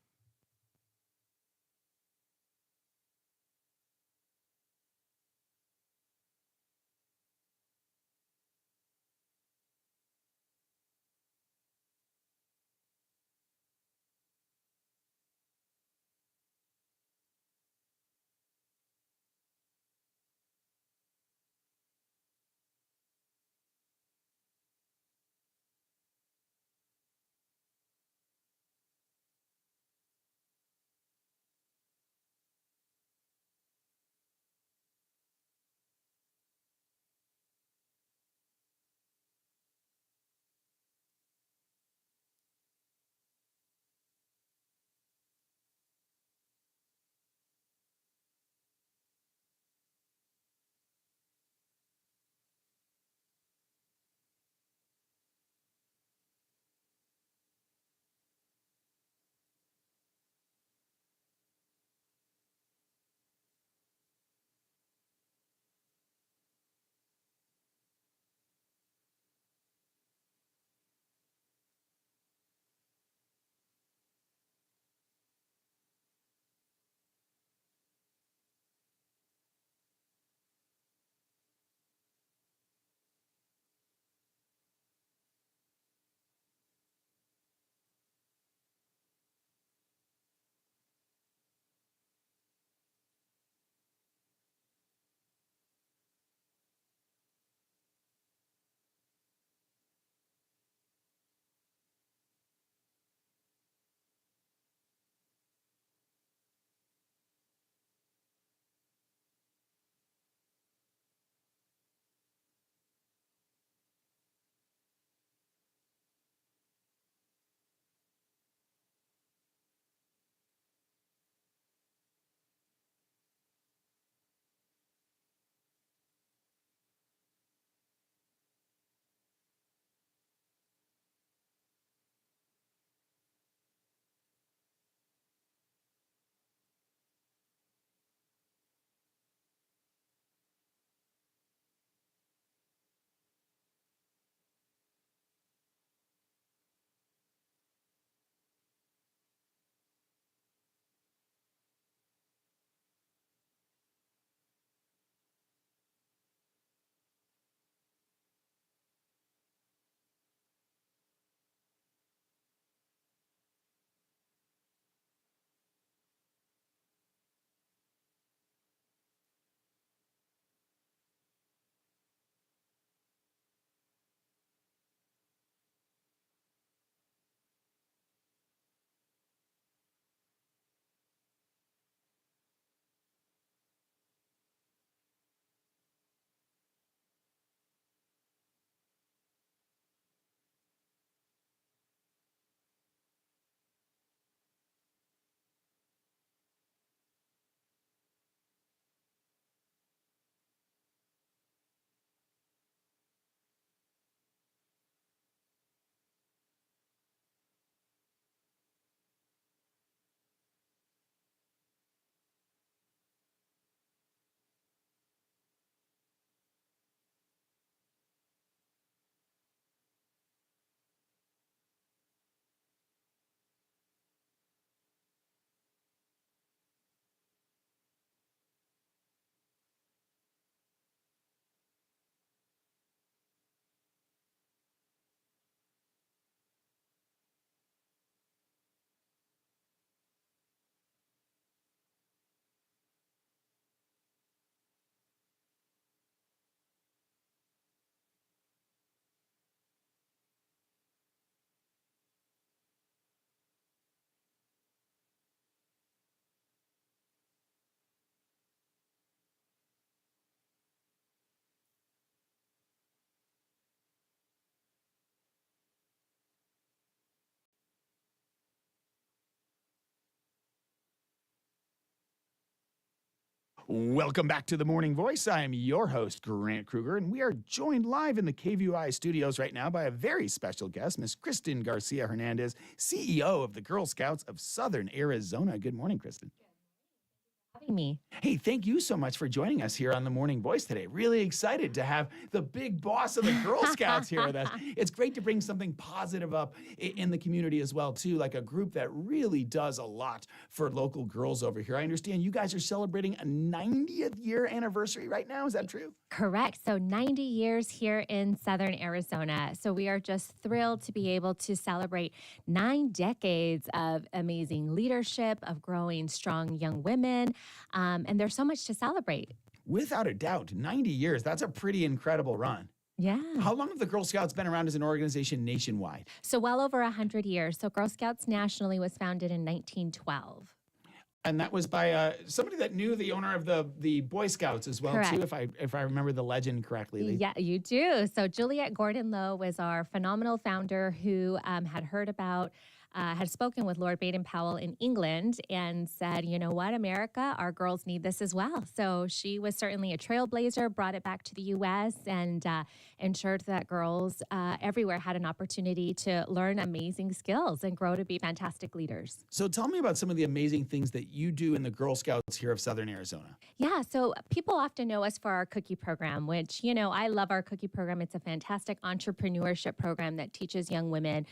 Welcome back to The Morning Voice. I am your host, Grant Krueger, and we are joined live in the KVUI studios right now by a very special guest, Miss Kristen García-Hernandez, CEO of the Girl Scouts of Southern Arizona. Good morning, Kristen. Having me. Hey, thank you so much for joining us here on The Morning Voice today. Really excited to have the big boss of the Girl Scouts here with us. It's great to bring something positive up in the community as well, too, like a group that really does a lot for local girls over here. I understand you guys are celebrating a 90th year anniversary right now. Is that true? Correct. So 90 years here in Southern Arizona. So we are just thrilled to be able to celebrate 9 decades of amazing leadership, of growing strong young women. And there's so much to celebrate. Without a doubt, 90 years. That's a pretty incredible run. Yeah. How long have the Girl Scouts been around as an organization nationwide? So well over 100 years. So Girl Scouts nationally was founded in 1912. And that was by somebody that knew the owner of the Boy Scouts as well, Correct. too, if I remember the legend correctly. Yeah, you do. So Juliet Gordon Lowe was our phenomenal founder who had heard about, had spoken with Lord Baden-Powell in England and said, you know what, America, our girls need this as well. So she was certainly a trailblazer, brought it back to the U.S. and ensured that girls everywhere had an opportunity to learn amazing skills and grow to be fantastic leaders. So tell me about some of the amazing things that you do in the Girl Scouts here of Southern Arizona. Yeah, so people often know us for our cookie program, which, you know, I love our cookie program. It's a fantastic entrepreneurship program that teaches young women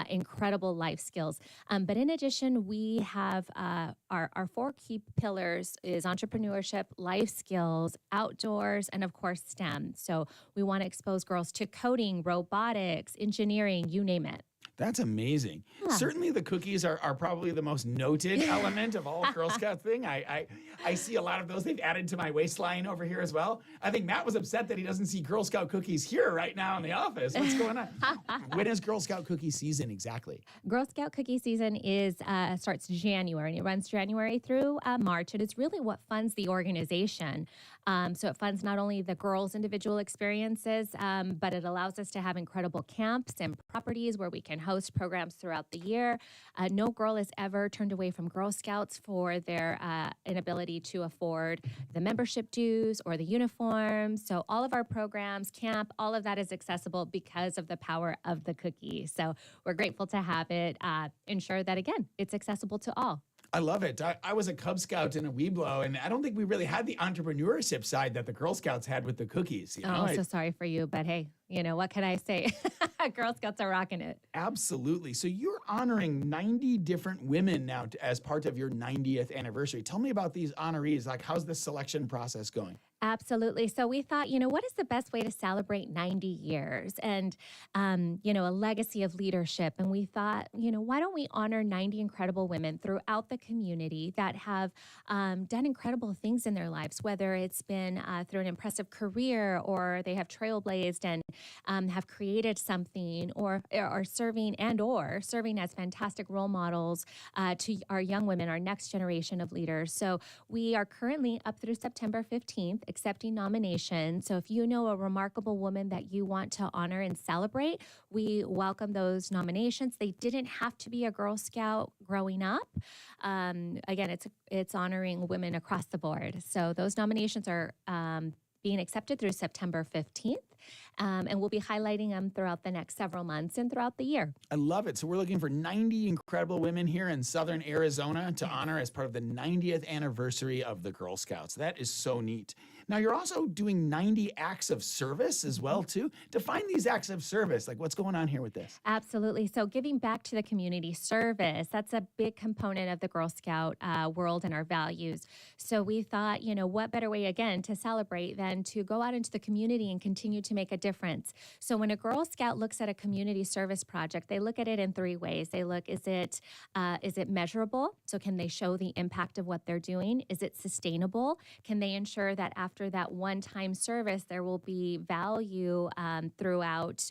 incredible life skills. But in addition, we have our 4 key pillars is entrepreneurship, life skills, outdoors, and of course, STEM. So we want to expose girls to coding, robotics, engineering, you name it. That's amazing. Yeah. Certainly the cookies are probably the most noted element of all Girl Scout thing. I see a lot of those. They've added to my waistline over here as well. I think Matt was upset that he doesn't see Girl Scout cookies here right now in the office. What's going on? When is Girl Scout cookie season exactly? Girl Scout cookie season is starts January, and it runs January through March. And it's really what funds the organization. So it funds not only the girls' individual experiences, but it allows us to have incredible camps and properties where we can host programs throughout the year. No girl is ever turned away from Girl Scouts for their inability to afford the membership dues or the uniforms. So all of our programs, camp, all of that is accessible because of the power of the cookie. So we're grateful to have it ensure that, again, it's accessible to all. I love it. I was a Cub Scout in a Weeblo, and I don't think we really had the entrepreneurship side that the Girl Scouts had with the cookies. You know? Oh, so sorry for you, but hey, you know, what can I say? Girl Scouts are rocking it. Absolutely. So you're honoring 90 different women now as part of your 90th anniversary. Tell me about these honorees. Like, how's the selection process going? Absolutely. So we thought, you know, what is the best way to celebrate 90 years and, you know, a legacy of leadership? And we thought, you know, why don't we honor 90 incredible women throughout the community that have done incredible things in their lives, whether it's been through an impressive career or they have trailblazed and have created something or serving as fantastic role models to our young women, our next generation of leaders. So we are currently up through September 15th. Accepting nominations. So if you know a remarkable woman that you want to honor and celebrate, we welcome those nominations. They didn't have to be a Girl Scout growing up. Again, it's honoring women across the board. So those nominations are being accepted through September 15th. And we'll be highlighting them throughout the next several months and throughout the year. I love it. So we're looking for 90 incredible women here in Southern Arizona to honor as part of the 90th anniversary of the Girl Scouts. That is so neat. Now, you're also doing 90 acts of service as well, too. Define these acts of service. Like, what's going on here with this? Absolutely. So giving back to the community, service, that's a big component of the Girl Scout world and our values. So we thought, you know, what better way, again, to celebrate than to go out into the community and continue to make a difference. So when a Girl Scout looks at a community service project, they look at it in 3 ways. They look, is it measurable? So can they show the impact of what they're doing? Is it sustainable? Can they ensure that after that one-time service, there will be value throughout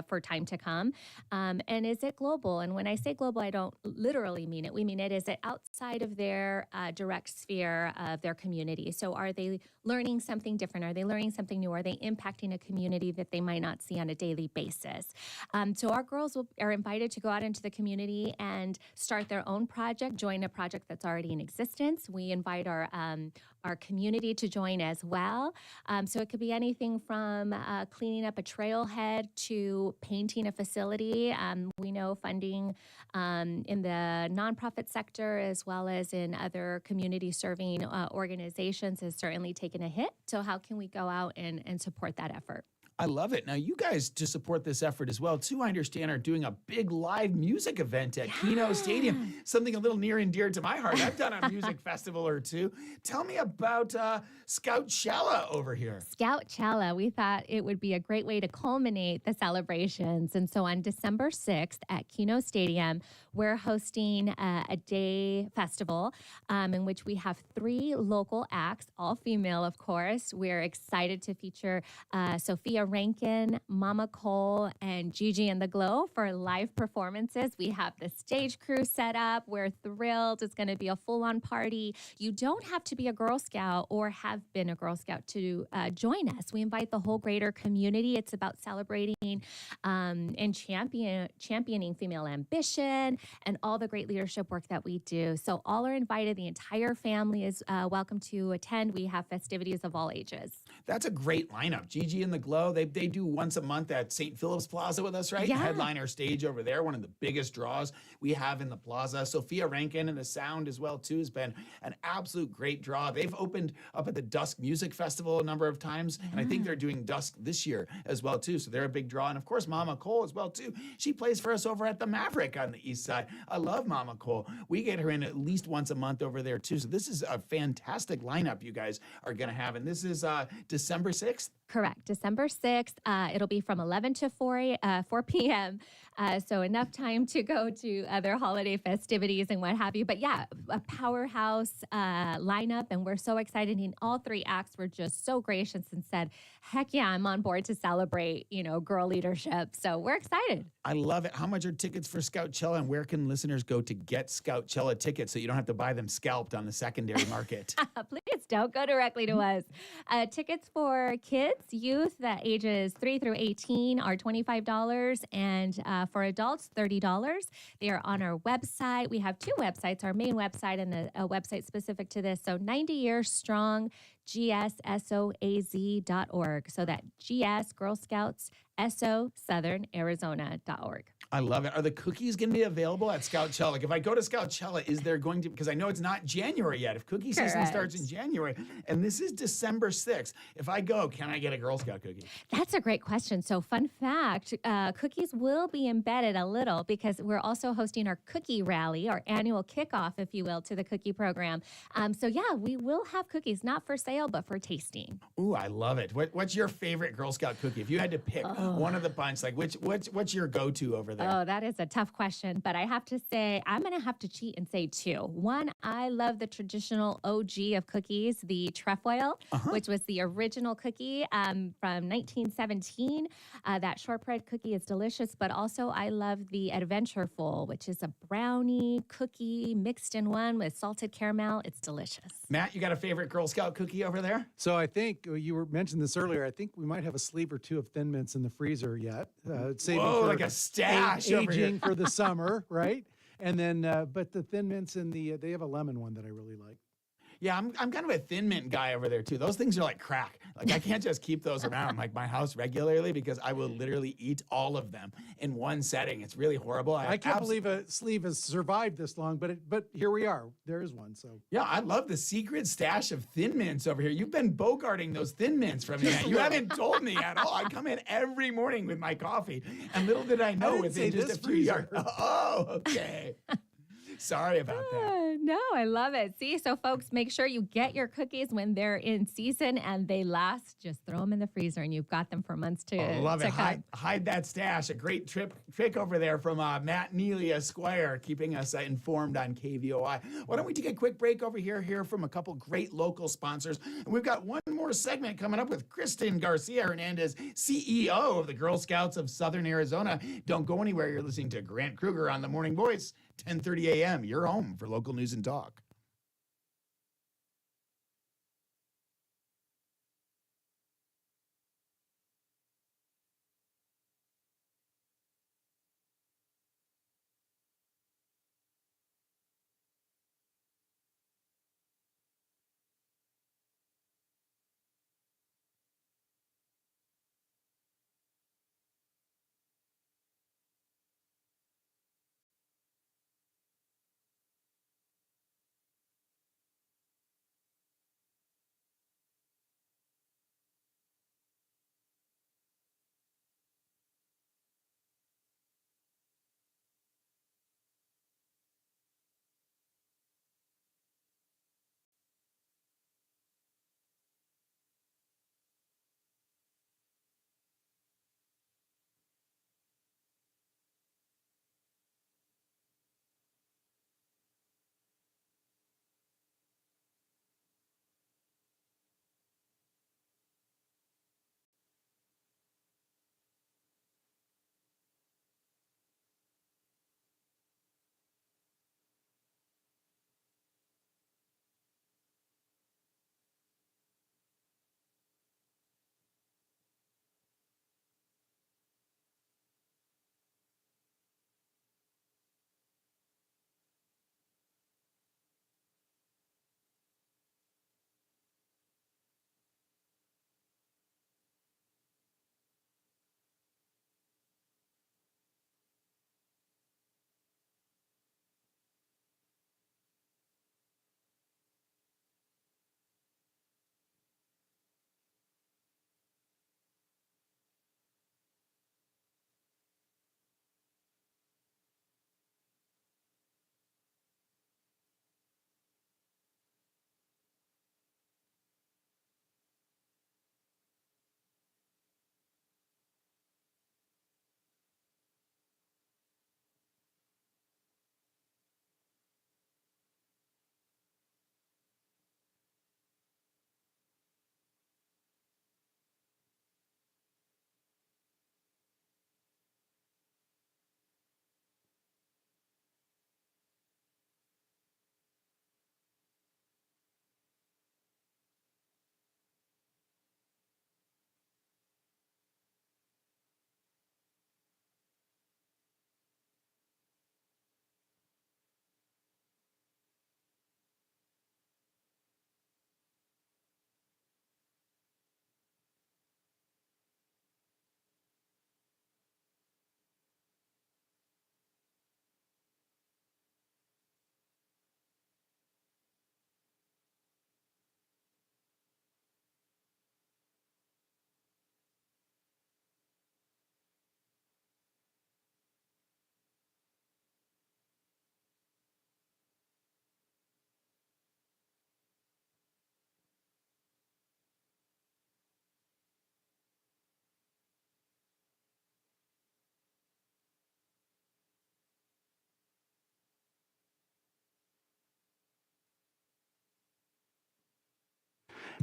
for time to come? And is it global? And when I say global, I don't literally mean it. We mean it, is it outside of their direct sphere of their community? So are they learning something different? Are they learning something new? Are they impacting a community that that they might not see on a daily basis. So our girls are invited to go out into the community and start their own project, join a project that's already in existence. We invite our community to join as well. So it could be anything from cleaning up a trailhead to painting a facility. We know funding in the nonprofit sector as well as in other community serving organizations has certainly taken a hit. So how can we go out and support that effort? I love it. Now, you guys, to support this effort as well, too, I understand, are doing a big live music event at Keno Stadium, something a little near and dear to my heart. I've done a music festival or two. Tell me about Scoutchella over here. Scoutchella, we thought it would be a great way to culminate the celebrations. And so on December 6th at Keno Stadium, we're hosting a day festival in which we have 3 local acts, all female, of course. We're excited to feature Sophia Rankin, Mama Cole, and Gigi and the Glow for live performances. We have the stage crew set up. We're thrilled. It's going to be a full-on party. You don't have to be a Girl Scout or have been a Girl Scout to join us. We invite the whole greater community. It's about celebrating and championing female ambition and all the great leadership work that we do. So all are invited. The entire family is welcome to attend. We have festivities of all ages. That's a great lineup. Gigi and the Glow, they do once a month at St. Philip's Plaza with us, right? Yeah. Headliner stage over there, one of the biggest draws we have in the plaza. Sophia Rankin and the sound as well, too, has been an absolute great draw. They've opened up at the Dusk Music Festival a number of times, and I think they're doing Dusk this year as well, too. So they're a big draw. And, of course, Mama Cole as well, too. She plays for us over at the Maverick on the east side. I love Mama Cole. We get her in at least once a month over there, too. So this is a fantastic lineup you guys are going to have. And this is December 6th? Correct. December 6th. It'll be from 11 to 4 p.m. So enough time to go to other holiday festivities and what have you. But yeah, a powerhouse lineup. And we're so excited. And all 3 acts were just so gracious and said, heck yeah, I'm on board to celebrate, girl leadership. So we're excited. I love it. How much are tickets for Scoutchella, and where can listeners go to get Scoutchella tickets so you don't have to buy them scalped on the secondary market? Please don't go directly to us. Tickets for kids, youth, the ages 3 through 18 are $25, and for adults, $30. They are on our website. We have 2 websites, our main website and a website specific to this. So 90 Years Strong, GSSOAZ.org. So that GS, Girl Scouts, SO, Southern Arizona.org. I love it. Are the cookies going to be available at Scoutchella? Like if I go to Scoutchella, is there going to, because I know it's not January yet. If cookie season Correct. starts in January, and this is December 6th, if I go, can I get a Girl Scout cookie? That's a great question. So fun fact, cookies will be embedded a little because we're also hosting our cookie rally, our annual kickoff, if you will, to the cookie program. So yeah, we will have cookies, not for sale, but for tasting. Ooh, I love it. What's your favorite Girl Scout cookie? If you had to pick one of the bunch, like what's your go-to over there? Oh, that is a tough question, but I have to say, I'm going to have to cheat and say 2. One, I love the traditional OG of cookies, the trefoil, which was the original cookie from 1917. That shortbread cookie is delicious, but also I love the Adventureful, which is a brownie cookie mixed in one with salted caramel. It's delicious. Matt, you got a favorite Girl Scout cookie over there? So I think you were mentioned this earlier. I think we might have a sleeve or 2 of Thin Mints in the freezer yet. Saving Whoa, for like a stash over here. aging for the summer, right? And then, but the Thin Mints and they have a lemon one that I really like. Yeah, I'm kind of a Thin Mint guy over there too. Those things are like crack. Like I can't just keep those around like my house regularly because I will literally eat all of them in one setting. It's really horrible. I can't believe a sleeve has survived this long, but here we are. There is one. So yeah, I love the secret stash of Thin Mints over here. You've been bogarting those Thin Mints from me. You haven't told me at all. I come in every morning with my coffee, and little did I know didn't within say just this a few yards. freezer. Oh, okay. Sorry about that. No, I love it. See, so folks, make sure you get your cookies when they're in season and they last. Just throw them in the freezer and you've got them for months to Love to it. Hide that stash. A great trick over there from Matt Neely, Esquire, keeping us informed on KVOI. Why don't we take a quick break over here, hear from a couple great local sponsors. And we've got one more segment coming up with Kristen García-Hernandez, CEO of the Girl Scouts of Southern Arizona. Don't go anywhere. You're listening to Grant Krueger on The Morning Voice, 10:30 a.m. You're home for local news and talk.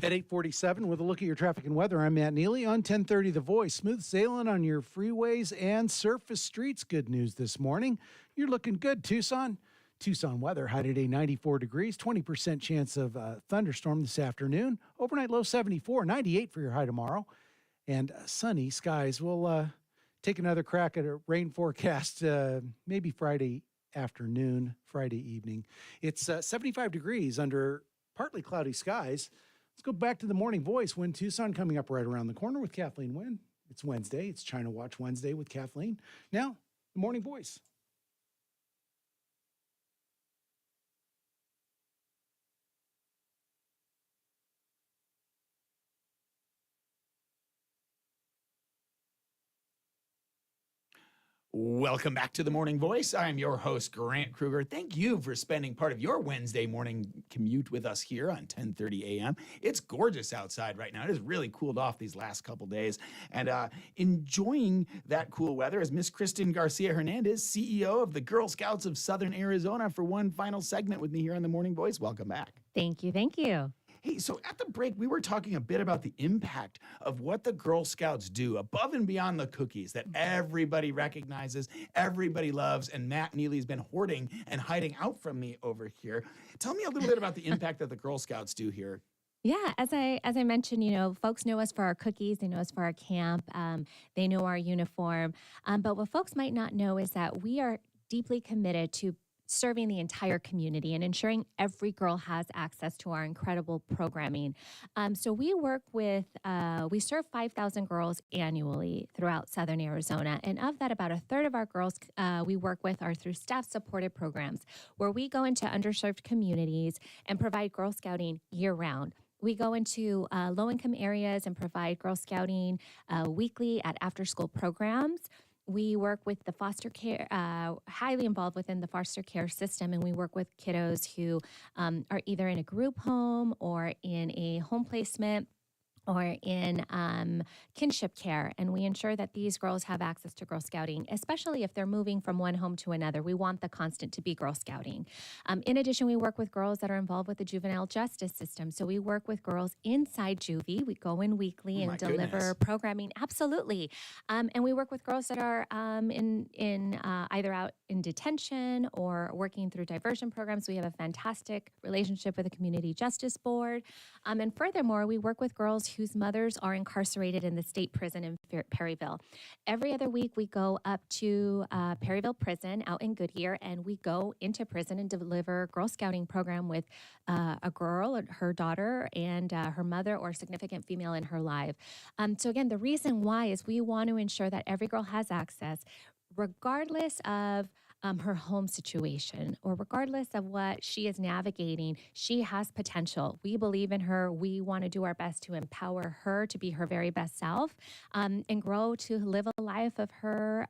At 8:47, with a look at your traffic and weather, I'm Matt Neely on 1030 The Voice. Smooth sailing on your freeways and surface streets. Good news this morning. You're looking good, Tucson. Tucson weather, high today 94 degrees, 20% chance of a thunderstorm this afternoon. Overnight low 74, 98 for your high tomorrow. And sunny skies. We'll take another crack at a rain forecast maybe Friday afternoon, Friday evening. It's 75 degrees under partly cloudy skies. Let's go back to the Morning Voice. Win Tucson coming up right around the corner with Kathleen Wynn. It's Wednesday. It's China Watch Wednesday with Kathleen. Now, the Morning Voice. Welcome back to the Morning Voice. I'm your host, Grant Krueger. Thank you for spending part of your Wednesday morning commute with us here on 10:30 a.m. It's gorgeous outside right now. It has really cooled off these last couple days. And enjoying that cool weather is Miss Kristen García-Hernandez, CEO of the Girl Scouts of Southern Arizona, for one final segment with me here on the Morning Voice. Welcome back. Thank you. Thank you. Hey, so at the break, we were talking a bit about the impact of what the Girl Scouts do above and beyond the cookies that everybody recognizes, everybody loves, and Matt Neely's been hoarding and hiding out from me over here. Tell me a little bit about the impact that the Girl Scouts do here. Yeah, as I mentioned, folks know us for our cookies. They know us for our camp. They know our uniform. But what folks might not know is that we are deeply committed to serving the entire community and ensuring every girl has access to our incredible programming. So we work with, we serve 5,000 girls annually throughout Southern Arizona. And of that, about a third of our girls we work with are through staff-supported programs where we go into underserved communities and provide Girl Scouting year-round. We go into low-income areas and provide Girl Scouting weekly at after-school programs. We work with the foster care, highly involved within the foster care system, and we work with kiddos who are either in a group home or in a home placement or in kinship care. And we ensure that these girls have access to Girl Scouting, especially if they're moving from one home to another. We want the constant to be Girl Scouting. In addition, we work with girls that are involved with the juvenile justice system. So we work with girls inside juvie. We go in weekly and deliver programming. Absolutely. And we work with girls that are either out in detention or working through diversion programs. We have a fantastic relationship with the Community Justice Board. And furthermore, we work with girls whose mothers are incarcerated in the state prison in Perryville. Every other week, we go up to Perryville Prison out in Goodyear, and we go into prison and deliver Girl Scouting program with a girl, her daughter, and her mother or significant female in her life. So again, the reason why is we want to ensure that every girl has access, regardless of her home situation or regardless of what she is navigating. She has potential. We believe in her. We want to do our best to empower her to be her very best self and grow to live a life of her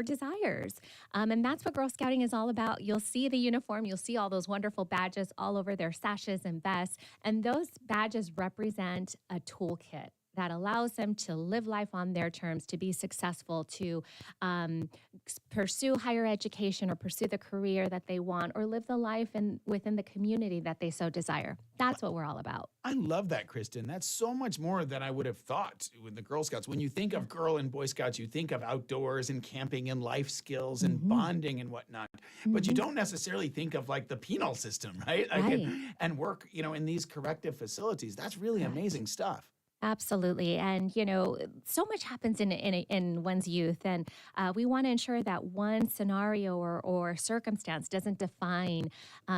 desires. And that's what Girl Scouting is all about. You'll see the uniform. You'll see all those wonderful badges all over their sashes and vests. And those badges represent a toolkit that allows them to live life on their terms, to be successful, to pursue higher education or pursue the career that they want or live the life within the community that they so desire. That's what we're all about. I love that, Kristen. That's so much more than I would have thought with the Girl Scouts. When you think of Girl and Boy Scouts, you think of outdoors and camping and life skills and bonding and whatnot. But you don't necessarily think of like the penal system, right? And work, in these corrective facilities. That's really amazing stuff. Absolutely. And, so much happens in one's youth. And we want to ensure that one scenario or circumstance doesn't define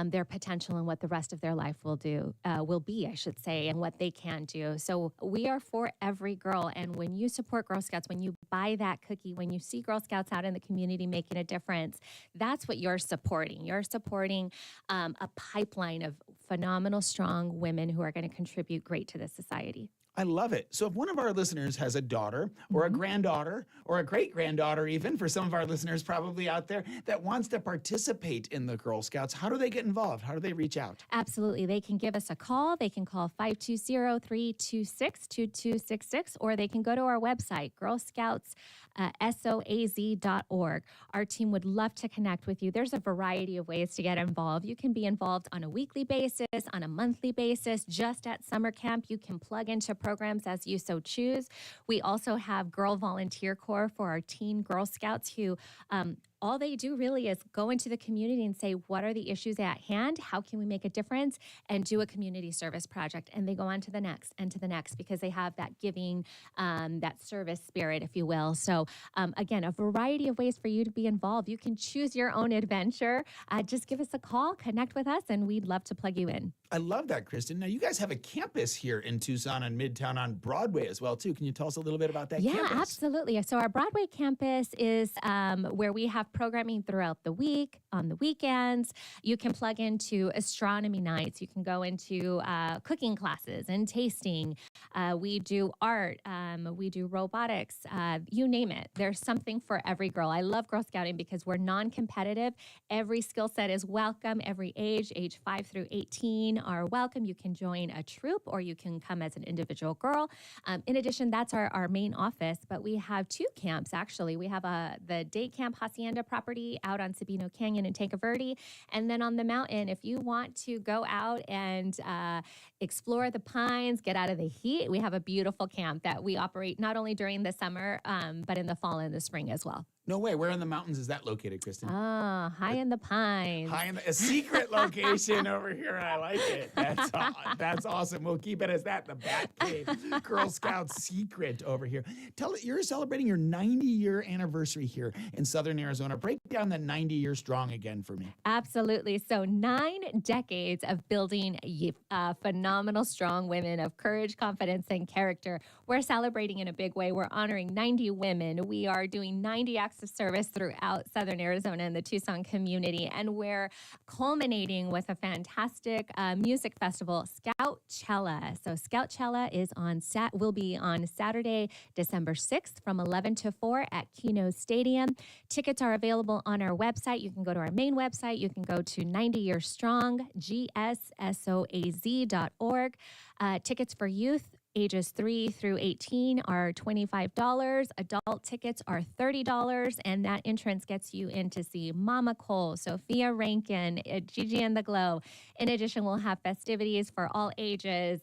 their potential and what the rest of their life will be, and what they can do. So we are for every girl. And when you support Girl Scouts, when you buy that cookie, when you see Girl Scouts out in the community making a difference, that's what you're supporting. You're supporting a pipeline of phenomenal, strong women who are going to contribute great to this society. I love it. So if one of our listeners has a daughter or a granddaughter or a great-granddaughter even, for some of our listeners probably out there, that wants to participate in the Girl Scouts, how do they get involved? How do they reach out? Absolutely. They can give us a call. They can call 520-326-2266, or they can go to our website, girlscouts.soaz.org. Our team would love to connect with you. There's a variety of ways to get involved. You can be involved on a weekly basis, on a monthly basis, just at summer camp. You can plug into programs as you so choose. We also have Girl Volunteer Corps for our teen Girl Scouts who all they do really is go into the community and say, what are the issues at hand? How can we make a difference? And do a community service project. And they go on to the next and to the next because they have that giving, that service spirit, if you will. So again, a variety of ways for you to be involved. You can choose your own adventure. Just give us a call, connect with us, and we'd love to plug you in. I love that, Kristen. Now, you guys have a campus here in Tucson and Midtown on Broadway as well, too. Can you tell us a little bit about that campus? Yeah, absolutely. So our Broadway campus is where we have programming throughout the week, on the weekends. You can plug into astronomy nights. You can go into cooking classes and tasting. We do art. We do robotics. You name it. There's something for every girl. I love Girl Scouting because we're non-competitive. Every skill set is welcome. Every age 5 through 18 are welcome. You can join a troop or you can come as an individual girl. In addition, that's our main office, but we have 2 camps, actually. We have the day camp hacienda property out on Sabino Canyon and Tanque Verde. And then on the mountain, if you want to go out and explore the pines, get out of the heat, we have a beautiful camp that we operate not only during the summer, but in the fall and the spring as well. No way. Where in the mountains is that located, Kristen? Oh, high in the pines. A secret location over here. I like it. That's awesome. We'll keep it as that, the Bat Cave, Girl Scout secret over here. You're celebrating your 90-year anniversary here in Southern Arizona. Break down the 90-year strong again for me. Absolutely. So 9 decades of building phenomenal, strong women of courage, confidence, and character. We're celebrating in a big way. We're honoring 90 women. We are doing 90 acts of service throughout Southern Arizona and the Tucson community. And we're culminating with a fantastic music festival, Scoutchella. So Scoutchella will be on Saturday, December 6th from 11 to 4 at Keno Stadium. Tickets are available on our website. You can go to our main website. You can go to 90Year Strong, GSSOAZ.org. Tickets for youth ages 3 through 18 are $25. Adult tickets are $30, and that entrance gets you in to see Mama Cole, Sophia Rankin, Gigi and the Glow. In addition, we'll have festivities for all ages.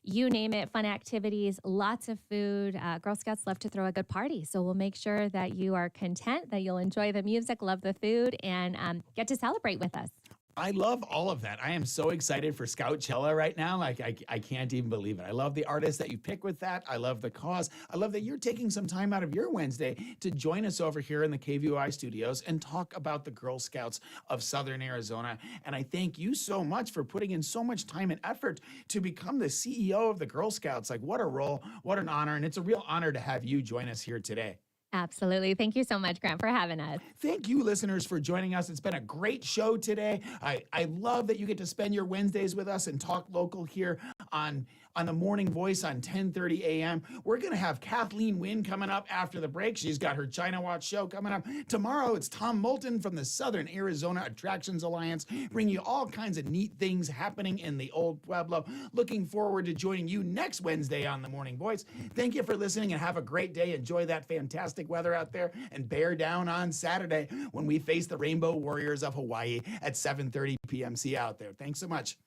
You name it, fun activities, lots of food. Girl Scouts love to throw a good party, so we'll make sure that you are content, that you'll enjoy the music, love the food, and get to celebrate with us. I love all of that. I am so excited for Scoutchella right now. Like I can't even believe it. I love the artists that you pick with that. I love the cause. I love that you're taking some time out of your Wednesday to join us over here in the KVOI studios and talk about the Girl Scouts of Southern Arizona. And I thank you so much for putting in so much time and effort to become the CEO of the Girl Scouts. Like, what a role, what an honor. And it's a real honor to have you join us here today. Absolutely. Thank you so much, Grant, for having us. Thank you, listeners, for joining us. It's been a great show today. I love that you get to spend your Wednesdays with us and talk local here on the Morning Voice on 10:30 a.m. We're going to have Kathleen Wynn coming up after the break. She's got her China Watch show coming up. Tomorrow, it's Tom Moulton from the Southern Arizona Attractions Alliance, bringing you all kinds of neat things happening in the Old Pueblo. Looking forward to joining you next Wednesday on the Morning Voice. Thank you for listening and have a great day. Enjoy that fantastic weather out there and bear down on Saturday when we face the Rainbow Warriors of Hawaii at 7:30 p.m. See you out there. Thanks so much.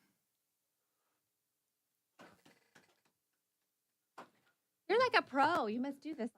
You're like a pro. You must do this.